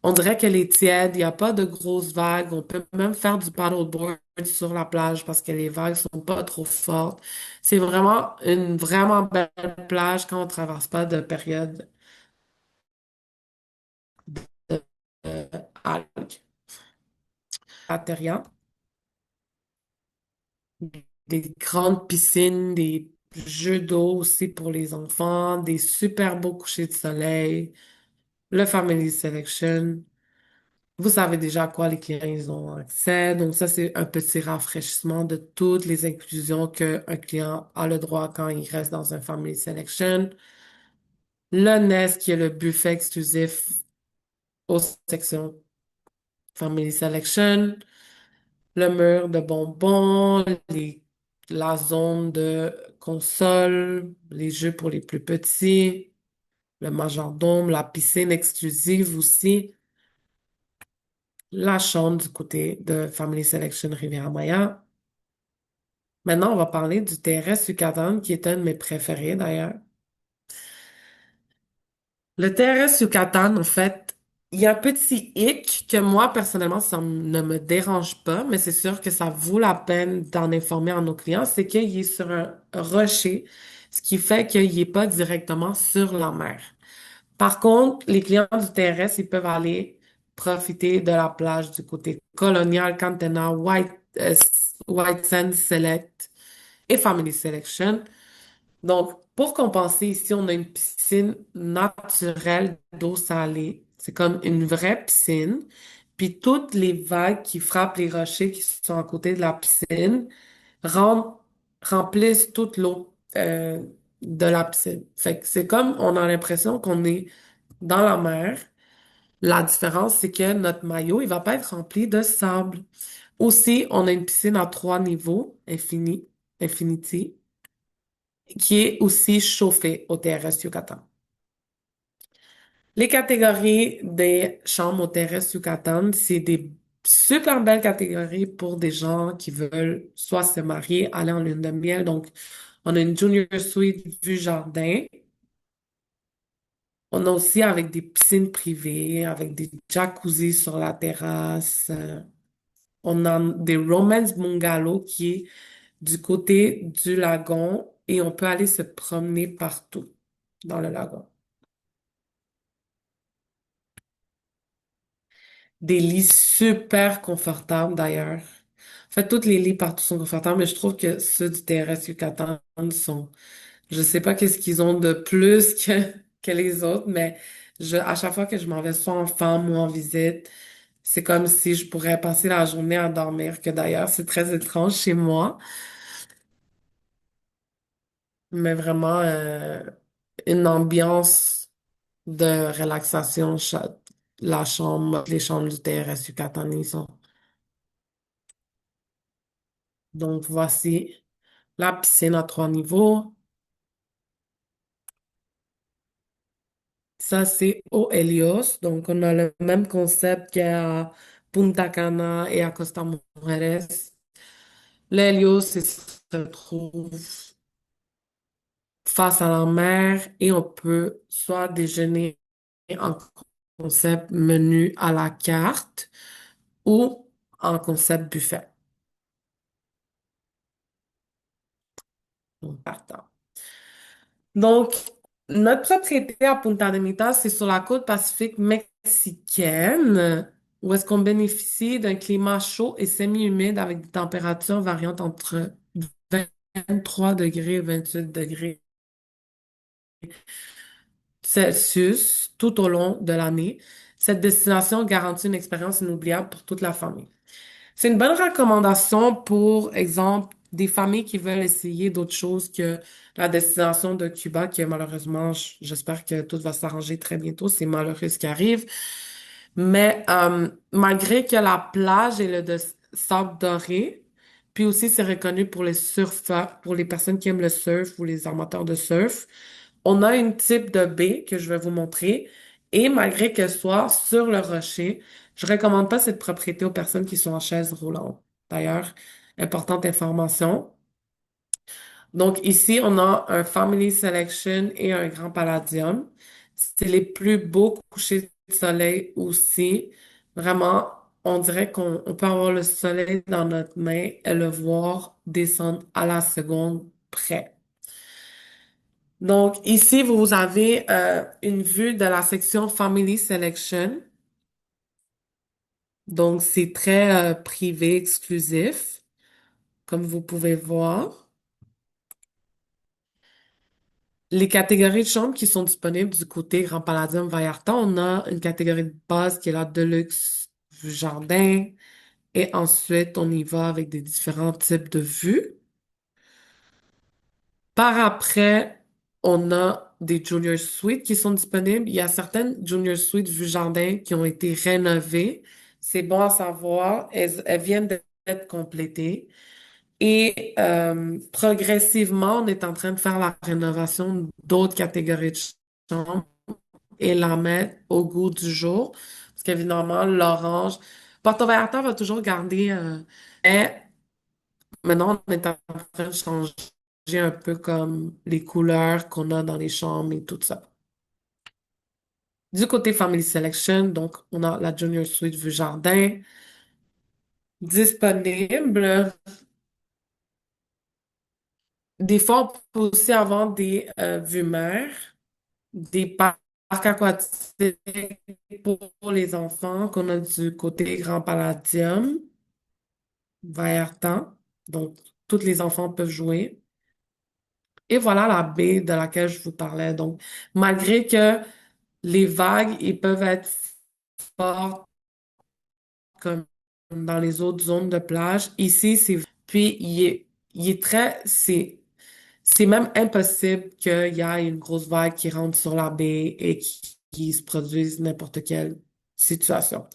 Speaker 1: On dirait qu'elle est tiède, il n'y a pas de grosses vagues. On peut même faire du paddleboard sur la plage parce que les vagues sont pas trop fortes. C'est vraiment une vraiment belle plage quand on traverse pas de période de algues. Atterrient, des grandes piscines, des jeux d'eau aussi pour les enfants, des super beaux couchers de soleil, le Family Selection. Vous savez déjà à quoi les clients ils ont accès. Donc ça, c'est un petit rafraîchissement de toutes les inclusions qu'un client a le droit quand il reste dans un Family Selection. Le Nest, qui est le buffet exclusif aux sections Family Selection. Le mur de bonbons, la zone de console, les jeux pour les plus petits, le majordome, la piscine exclusive aussi. La chambre du côté de Family Selection Riviera-Maya. Maintenant, on va parler du TRS Yucatan, qui est un de mes préférés d'ailleurs. Le TRS Yucatan, en fait, il y a un petit hic que moi, personnellement, ne me dérange pas, mais c'est sûr que ça vaut la peine d'en informer à nos clients, c'est qu'il est sur un rocher, ce qui fait qu'il n'est pas directement sur la mer. Par contre, les clients du TRS, ils peuvent aller profiter de la plage du côté Colonial, Cantena, White Sands Select et Family Selection. Donc, pour compenser, ici, on a une piscine naturelle d'eau salée. C'est comme une vraie piscine. Puis toutes les vagues qui frappent les rochers qui sont à côté de la piscine rem- remplissent toute l'eau de la piscine. Fait que c'est comme on a l'impression qu'on est dans la mer. La différence, c'est que notre maillot, il va pas être rempli de sable. Aussi, on a une piscine à 3 niveaux, Infinity, qui est aussi chauffée au TRS Yucatan. Les catégories des chambres au TRS Yucatan, c'est des super belles catégories pour des gens qui veulent soit se marier, aller en lune de miel. Donc, on a une junior suite vue jardin. On a aussi avec des piscines privées, avec des jacuzzis sur la terrasse. On a des romance bungalows qui est du côté du lagon et on peut aller se promener partout dans le lagon. Des lits super confortables d'ailleurs. En fait, tous les lits partout sont confortables, mais je trouve que ceux du TRS Yucatan sont, je sais pas qu'est-ce qu'ils ont de plus que les autres, mais à chaque fois que je m'en vais soit en femme ou en visite, c'est comme si je pourrais passer la journée à dormir, que d'ailleurs, c'est très étrange chez moi, mais vraiment, une ambiance de relaxation, la chambre, les chambres du TRS Yucatan, ils sont. Donc, voici la piscine à 3 niveaux. Ça, c'est au Helios. Donc, on a le même concept qu'à Punta Cana et à Costa Mujeres. Le Helios, il se trouve face à la mer et on peut soit déjeuner en concept menu à la carte ou en concept buffet. Donc, partant. Donc, Notre propriété à Punta de Mita, c'est sur la côte pacifique mexicaine, où est-ce qu'on bénéficie d'un climat chaud et semi-humide avec des températures variant entre 23 degrés et 28 degrés Celsius tout au long de l'année. Cette destination garantit une expérience inoubliable pour toute la famille. C'est une bonne recommandation pour exemple des familles qui veulent essayer d'autres choses que la destination de Cuba, que malheureusement, j'espère que tout va s'arranger très bientôt. C'est malheureux ce qui arrive. Mais malgré que la plage est le de sable doré, puis aussi c'est reconnu pour les surfeurs, pour les personnes qui aiment le surf ou les amateurs de surf, on a une type de baie que je vais vous montrer. Et malgré qu'elle soit sur le rocher, je recommande pas cette propriété aux personnes qui sont en chaise roulante. D'ailleurs, importante information. Donc ici, on a un Family Selection et un Grand Palladium. C'est les plus beaux couchers de soleil aussi. Vraiment, on dirait qu'on peut avoir le soleil dans notre main et le voir descendre à la seconde près. Donc ici, vous avez une vue de la section Family Selection. Donc c'est très privé, exclusif, comme vous pouvez voir. Les catégories de chambres qui sont disponibles du côté Grand Palladium Vallarta, on a une catégorie de base qui est la Deluxe Vue Jardin et ensuite on y va avec des différents types de vues. Par après, on a des Junior Suites qui sont disponibles. Il y a certaines Junior Suites Vue Jardin qui ont été rénovées. C'est bon à savoir, elles viennent d'être complétées. Et progressivement, on est en train de faire la rénovation d'autres catégories de chambres et la mettre au goût du jour. Parce qu'évidemment, l'orange, Porto Vallarta va toujours garder, mais maintenant, on est en train de changer un peu comme les couleurs qu'on a dans les chambres et tout ça. Du côté Family Selection, donc, on a la Junior Suite vue jardin disponible. Des fois, on peut aussi avoir des vues mer, des parcs aquatiques pour les enfants qu'on a du côté Grand Palladium, Vallarta. Donc, tous les enfants peuvent jouer. Et voilà la baie de laquelle je vous parlais. Donc, malgré que les vagues, ils peuvent être fortes comme dans les autres zones de plage, ici, puis il est très, c'est même impossible qu'il y ait une grosse vague qui rentre sur la baie et qui se produise n'importe quelle situation.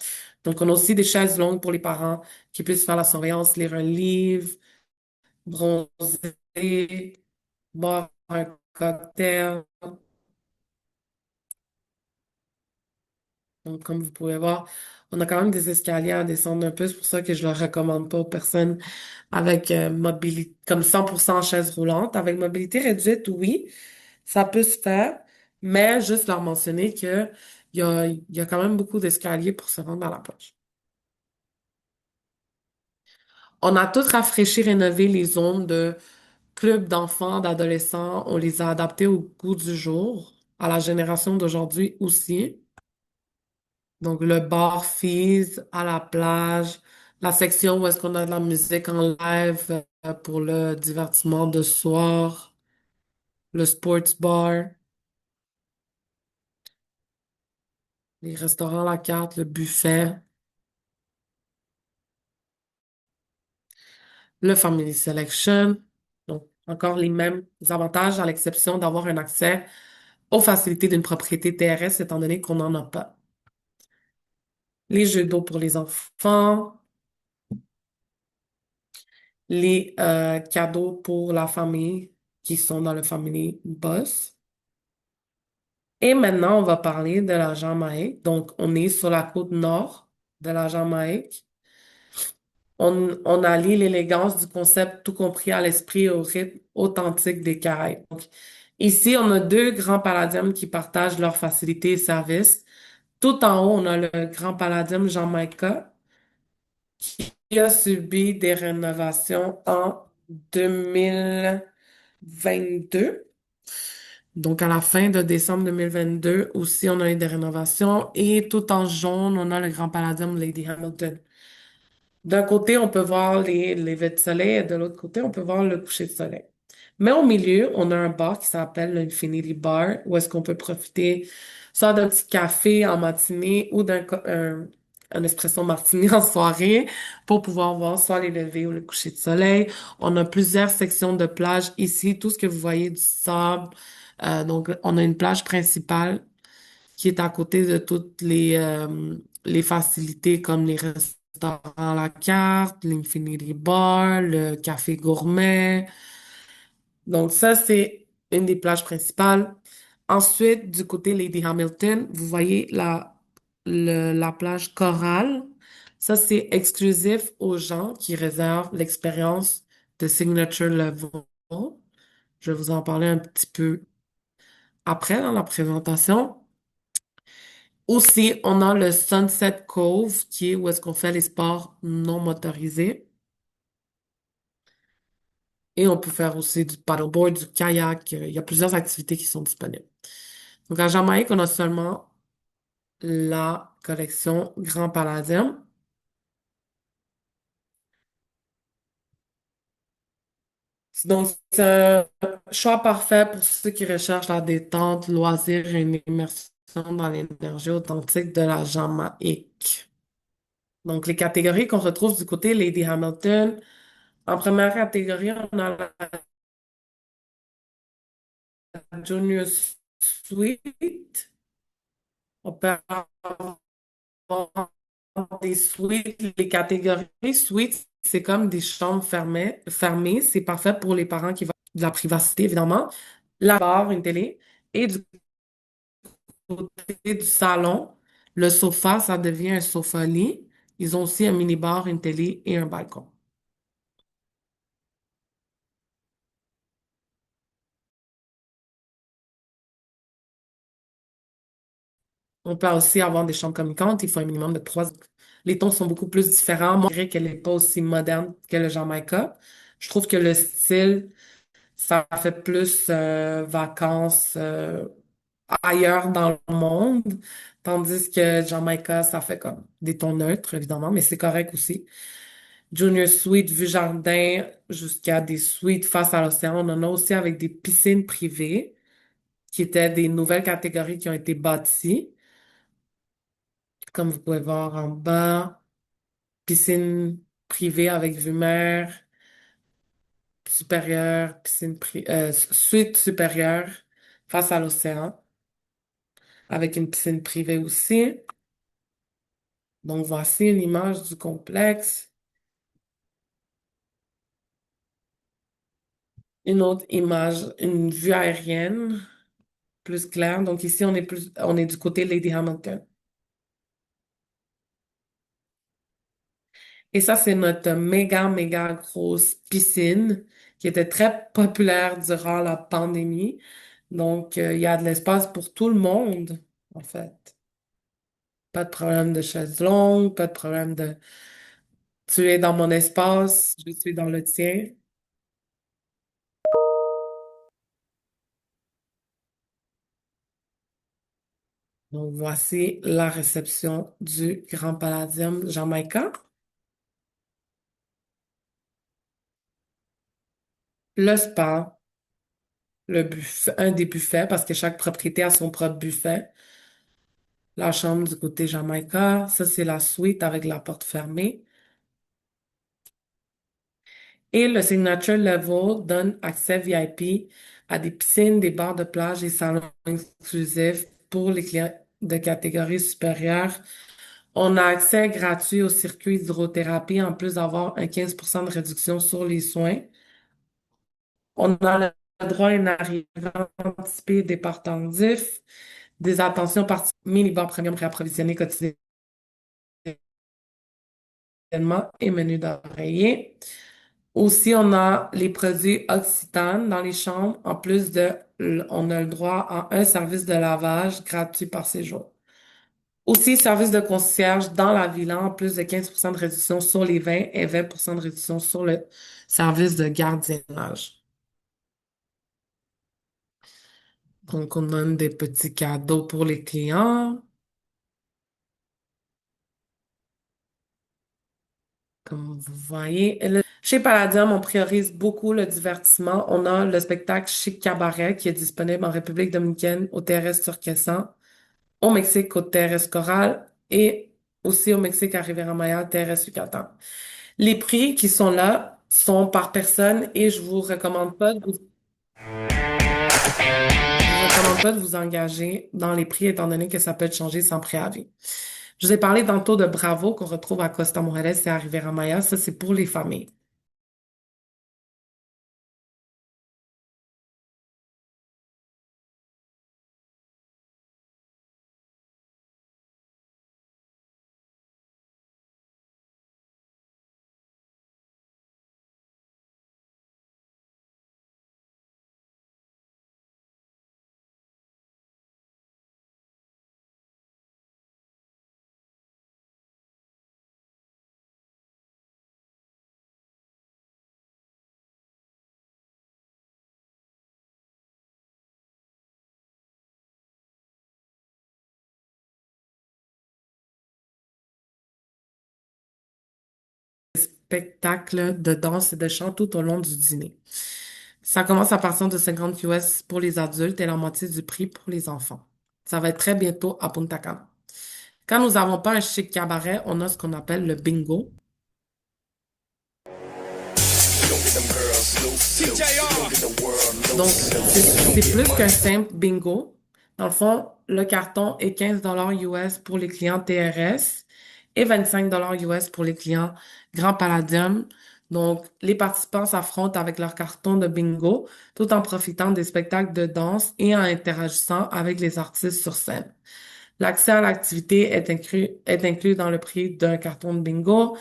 Speaker 1: Donc, on a aussi des chaises longues pour les parents qui puissent faire la surveillance, lire un livre, bronzer, boire un cocktail. Donc, comme vous pouvez voir, on a quand même des escaliers à descendre un peu. C'est pour ça que je ne le recommande pas aux personnes avec mobilité, comme 100% chaise roulante. Avec mobilité réduite, oui, ça peut se faire, mais juste leur mentionner que il y a quand même beaucoup d'escaliers pour se rendre à la plage. On a tout rafraîchi, rénové les zones de clubs d'enfants, d'adolescents. On les a adaptés au goût du jour, à la génération d'aujourd'hui aussi. Donc, le bar Fizz à la plage, la section où est-ce qu'on a de la musique en live pour le divertissement de soir, le sports bar, les restaurants à la carte, le buffet, le Family Selection. Donc, encore les mêmes avantages à l'exception d'avoir un accès aux facilités d'une propriété terrestre étant donné qu'on n'en a pas. Les jeux d'eau pour les enfants, les cadeaux pour la famille qui sont dans le Family Bus. Et maintenant, on va parler de la Jamaïque. Donc, on est sur la côte nord de la Jamaïque. On allie l'élégance du concept tout compris à l'esprit et au rythme authentique des Caraïbes. Donc, ici, on a deux grands palladiums qui partagent leurs facilités et services. Tout en haut, on a le Grand Palladium Jamaïca qui a subi des rénovations en 2022. Donc, à la fin de décembre 2022, aussi, on a eu des rénovations. Et tout en jaune, on a le Grand Palladium Lady Hamilton. D'un côté, on peut voir les levées de soleil et de l'autre côté, on peut voir le coucher de soleil. Mais au milieu, on a un bar qui s'appelle l'Infinity Bar, où est-ce qu'on peut profiter soit d'un petit café en matinée ou un espresso martini en soirée pour pouvoir voir soit les levées ou le coucher de soleil. On a plusieurs sections de plage ici, tout ce que vous voyez du sable. Donc, on a une plage principale qui est à côté de toutes les facilités comme les restaurants à la carte, l'Infinity Bar, le café gourmet. Donc ça, c'est une des plages principales. Ensuite, du côté Lady Hamilton, vous voyez la plage Coral. Ça, c'est exclusif aux gens qui réservent l'expérience de Signature Level. Je vais vous en parler un petit peu après dans la présentation. Aussi, on a le Sunset Cove, qui est où est-ce qu'on fait les sports non motorisés. Et on peut faire aussi du paddleboard, du kayak. Il y a plusieurs activités qui sont disponibles. Donc, à Jamaïque, on a seulement la collection Grand Palladium. Donc, c'est un choix parfait pour ceux qui recherchent la détente, loisir et une immersion dans l'énergie authentique de la Jamaïque. Donc, les catégories qu'on retrouve du côté Lady Hamilton. En première catégorie, on a la Junior Suite. On peut avoir des suites. Les catégories suites, c'est comme des chambres fermées. C'est parfait pour les parents qui veulent de la privacité, évidemment. La barre, une télé. Et du côté du salon, le sofa, ça devient un sofa-lit. Ils ont aussi un mini-bar, une télé et un balcon. On peut aussi avoir des chambres communicantes. Il faut un minimum de trois. Les tons sont beaucoup plus différents. Moi, je dirais qu'elle n'est pas aussi moderne que le Jamaïca. Je trouve que le style, ça fait plus vacances ailleurs dans le monde, tandis que Jamaïca, ça fait comme des tons neutres, évidemment, mais c'est correct aussi. Junior Suite, vue jardin, jusqu'à des suites face à l'océan. On en a aussi avec des piscines privées, qui étaient des nouvelles catégories qui ont été bâties. Comme vous pouvez voir en bas, piscine privée avec vue mer, supérieure, suite supérieure face à l'océan, avec une piscine privée aussi. Donc, voici une image du complexe. Une autre image, une vue aérienne plus claire. Donc, ici, on est du côté Lady Hamilton. Et ça, c'est notre méga, méga grosse piscine qui était très populaire durant la pandémie. Donc, il y a de l'espace pour tout le monde, en fait. Pas de problème de chaise longue, pas de problème de tu es dans mon espace, je suis dans le tien. Donc, voici la réception du Grand Palladium Jamaïca. Le spa, le buffet, un des buffets, parce que chaque propriété a son propre buffet. La chambre du côté Jamaïca, ça c'est la suite avec la porte fermée. Et le Signature Level donne accès VIP à des piscines, des bars de plage et salons exclusifs pour les clients de catégorie supérieure. On a accès gratuit au circuit d'hydrothérapie en plus d'avoir un 15% de réduction sur les soins. On a le droit à une arrivée anticipée des parts tardifs, des attentions particulières, mini-bar premium réapprovisionné quotidiennement et menu d'oreiller. Aussi, on a les produits Occitane dans les chambres. En plus on a le droit à un service de lavage gratuit par séjour. Aussi, service de concierge dans la villa, en plus de 15% de réduction sur les vins et 20% de réduction sur le service de gardiennage. Donc, on donne des petits cadeaux pour les clients, comme vous voyez. Chez Palladium, on priorise beaucoup le divertissement. On a le spectacle Chic Cabaret qui est disponible en République dominicaine au TRS Turquestan, au Mexique au TRS Coral et aussi au Mexique à Riviera-Maya, TRS Yucatan. Les prix qui sont là sont par personne et je vous recommande pas de vous engager dans les prix étant donné que ça peut changer sans préavis. Je vous ai parlé tantôt de Bravo qu'on retrouve à Costa Morales et à Riviera-Maya. Ça, c'est pour les familles. Spectacle de danse et de chant tout au long du dîner. Ça commence à partir de 50 US pour les adultes et la moitié du prix pour les enfants. Ça va être très bientôt à Punta Cana. Quand nous n'avons pas un chic cabaret, on a ce qu'on appelle le bingo. Donc, c'est plus qu'un simple bingo. Dans le fond, le carton est 15 US pour les clients TRS et 25 US pour les clients Grand Palladium. Donc, les participants s'affrontent avec leur carton de bingo tout en profitant des spectacles de danse et en interagissant avec les artistes sur scène. L'accès à l'activité est inclus dans le prix d'un carton de bingo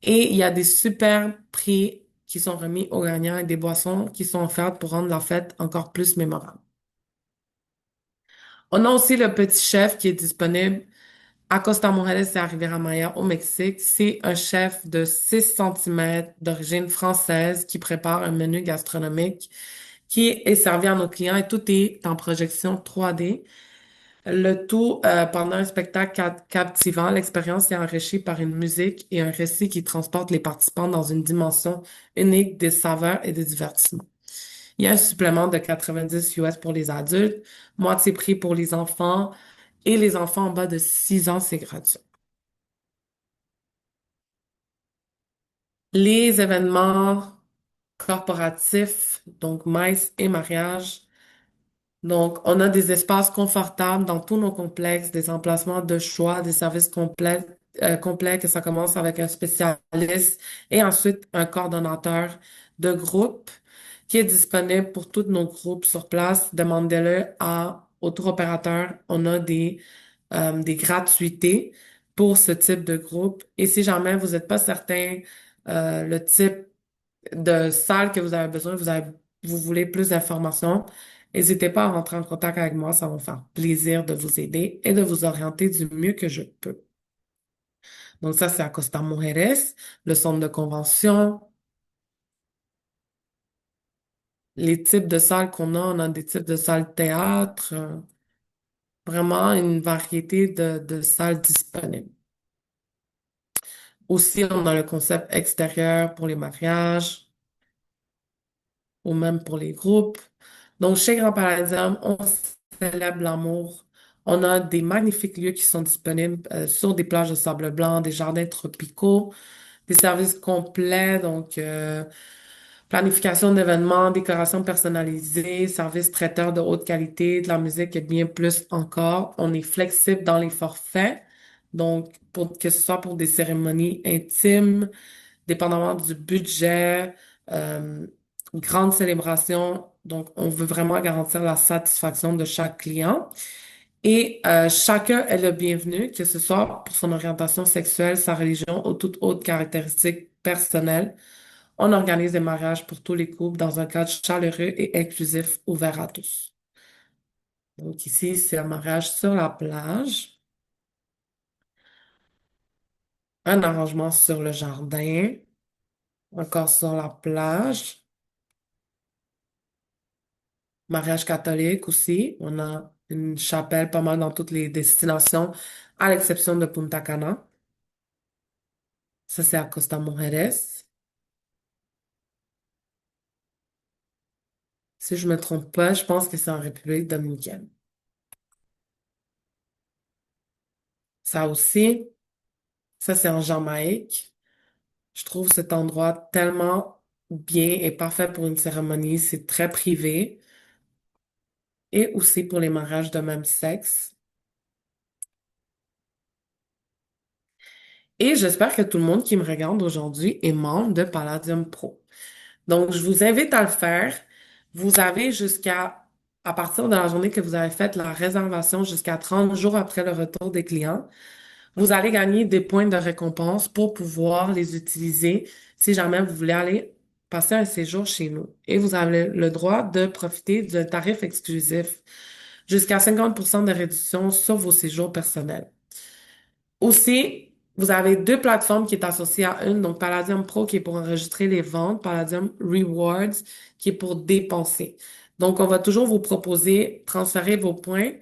Speaker 1: et il y a des super prix qui sont remis aux gagnants et des boissons qui sont offertes pour rendre la fête encore plus mémorable. On a aussi le petit chef qui est disponible à Costa Morales et à Riviera Maya au Mexique. C'est un chef de 6 centimètres d'origine française qui prépare un menu gastronomique qui est servi à nos clients et tout est en projection 3D. Le tout pendant un spectacle captivant, l'expérience est enrichie par une musique et un récit qui transporte les participants dans une dimension unique des saveurs et des divertissements. Il y a un supplément de 90 US pour les adultes, moitié prix pour les enfants et les enfants en bas de 6 ans, c'est gratuit. Les événements corporatifs, donc messe et mariage. Donc, on a des espaces confortables dans tous nos complexes, des emplacements de choix, des services complets, que ça commence avec un spécialiste et ensuite un coordonnateur de groupe qui est disponible pour tous nos groupes sur place. Demandez-le au tour opérateur. On a des gratuités pour ce type de groupe. Et si jamais vous n'êtes pas certain le type de salle que vous avez besoin, vous voulez plus d'informations, n'hésitez pas à rentrer en contact avec moi, ça va me faire plaisir de vous aider et de vous orienter du mieux que je peux. Donc ça, c'est à Costa Mujeres, le centre de convention, les types de salles qu'on a, on a des types de salles théâtre, vraiment une variété de salles disponibles. Aussi, on a le concept extérieur pour les mariages ou même pour les groupes. Donc, chez Grand Palladium, on célèbre l'amour. On a des magnifiques lieux qui sont disponibles sur des plages de sable blanc, des jardins tropicaux, des services complets, donc planification d'événements, décoration personnalisée, services traiteurs de haute qualité, de la musique et bien plus encore. On est flexible dans les forfaits, donc que ce soit pour des cérémonies intimes, dépendamment du budget, euh, grande célébration. Donc, on veut vraiment garantir la satisfaction de chaque client. Et chacun est le bienvenu, que ce soit pour son orientation sexuelle, sa religion ou toute autre caractéristique personnelle. On organise des mariages pour tous les couples dans un cadre chaleureux et inclusif ouvert à tous. Donc ici, c'est un mariage sur la plage, un arrangement sur le jardin, encore sur la plage. mariage catholique aussi. On a une chapelle pas mal dans toutes les destinations, à l'exception de Punta Cana. Ça, c'est à Costa Mujeres. Si je me trompe pas, je pense que c'est en République dominicaine. Ça aussi, ça, c'est en Jamaïque. Je trouve cet endroit tellement bien et parfait pour une cérémonie. C'est très privé et aussi pour les mariages de même sexe. Et j'espère que tout le monde qui me regarde aujourd'hui est membre de Palladium Pro. Donc, je vous invite à le faire. Vous avez à partir de la journée que vous avez fait la réservation, jusqu'à 30 jours après le retour des clients, vous allez gagner des points de récompense pour pouvoir les utiliser si jamais vous voulez aller passer un séjour chez nous. Et vous avez le droit de profiter d'un tarif exclusif jusqu'à 50% de réduction sur vos séjours personnels. Aussi, vous avez deux plateformes qui est associées à une, donc Palladium Pro qui est pour enregistrer les ventes, Palladium Rewards qui est pour dépenser. Donc, on va toujours vous proposer transférer vos points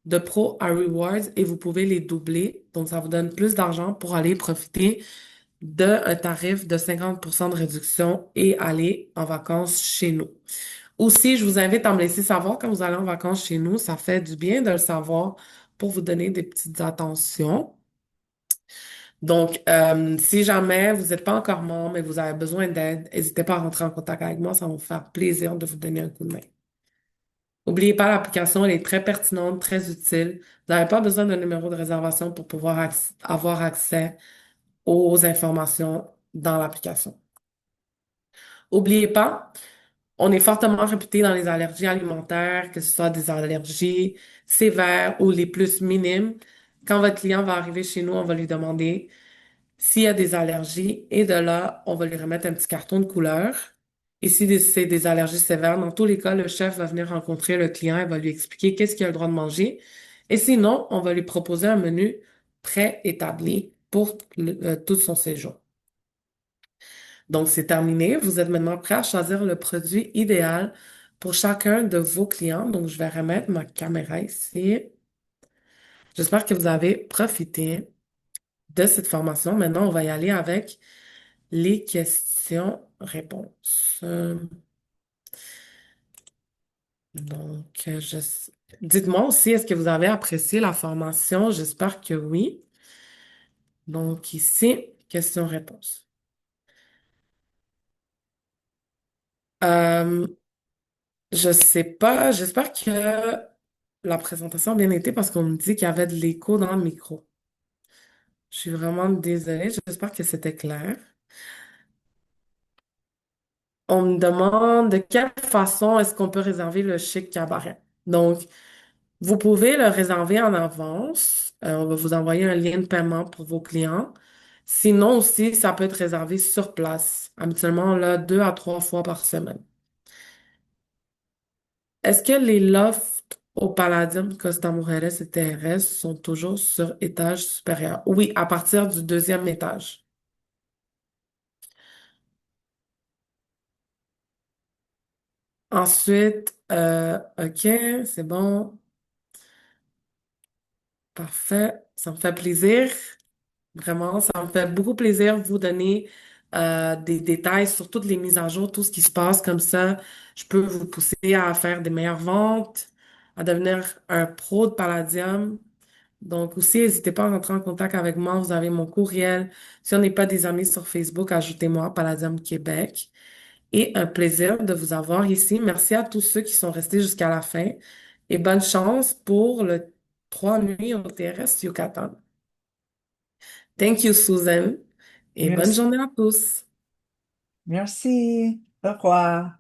Speaker 1: de Pro à Rewards et vous pouvez les doubler. Donc, ça vous donne plus d'argent pour aller profiter d'un tarif de 50% de réduction et aller en vacances chez nous. Aussi, je vous invite à me laisser savoir quand vous allez en vacances chez nous. Ça fait du bien de le savoir pour vous donner des petites attentions. Donc, si jamais vous n'êtes pas encore membre et vous avez besoin d'aide, n'hésitez pas à rentrer en contact avec moi, ça va me faire plaisir de vous donner un coup de main. N'oubliez pas, l'application, elle est très pertinente, très utile. Vous n'avez pas besoin d'un numéro de réservation pour pouvoir avoir accès aux informations dans l'application. N'oubliez pas, on est fortement réputé dans les allergies alimentaires, que ce soit des allergies sévères ou les plus minimes. Quand votre client va arriver chez nous, on va lui demander s'il y a des allergies, et de là, on va lui remettre un petit carton de couleur. Et si c'est des allergies sévères, dans tous les cas, le chef va venir rencontrer le client et va lui expliquer qu'est-ce qu'il a le droit de manger. Et sinon, on va lui proposer un menu préétabli pour tout son séjour. Donc, c'est terminé. Vous êtes maintenant prêt à choisir le produit idéal pour chacun de vos clients. Donc, je vais remettre ma caméra ici. J'espère que vous avez profité de cette formation. Maintenant, on va y aller avec les questions-réponses. Donc, dites-moi aussi, est-ce que vous avez apprécié la formation? J'espère que oui. Donc, ici, questions-réponses. Euh, je sais pas, j'espère que la présentation a bien été parce qu'on me dit qu'il y avait de l'écho dans le micro. Je suis vraiment désolée, j'espère que c'était clair. On me demande de quelle façon est-ce qu'on peut réserver le chic cabaret. Donc, vous pouvez le réserver en avance. On va vous envoyer un lien de paiement pour vos clients. Sinon aussi, ça peut être réservé sur place. Habituellement, là, 2 à 3 fois par semaine. Est-ce que les lofts au Palladium Costa Mujeres et TRS sont toujours sur étage supérieur? Oui, à partir du deuxième étage. Ensuite, OK, c'est bon. Parfait. Ça me fait plaisir. Vraiment, ça me fait beaucoup plaisir de vous donner des détails sur toutes les mises à jour, tout ce qui se passe comme ça. Je peux vous pousser à faire des meilleures ventes, à devenir un pro de Palladium. Donc aussi, n'hésitez pas à rentrer en contact avec moi. Vous avez mon courriel. Si on n'est pas des amis sur Facebook, ajoutez-moi Palladium Québec. Et un plaisir de vous avoir ici. Merci à tous ceux qui sont restés jusqu'à la fin. Et bonne chance pour le 3 nuits au TRS Yucatan. Thank you, Susan. Et bonne
Speaker 3: Merci.
Speaker 1: journée à tous.
Speaker 3: Merci. Au revoir.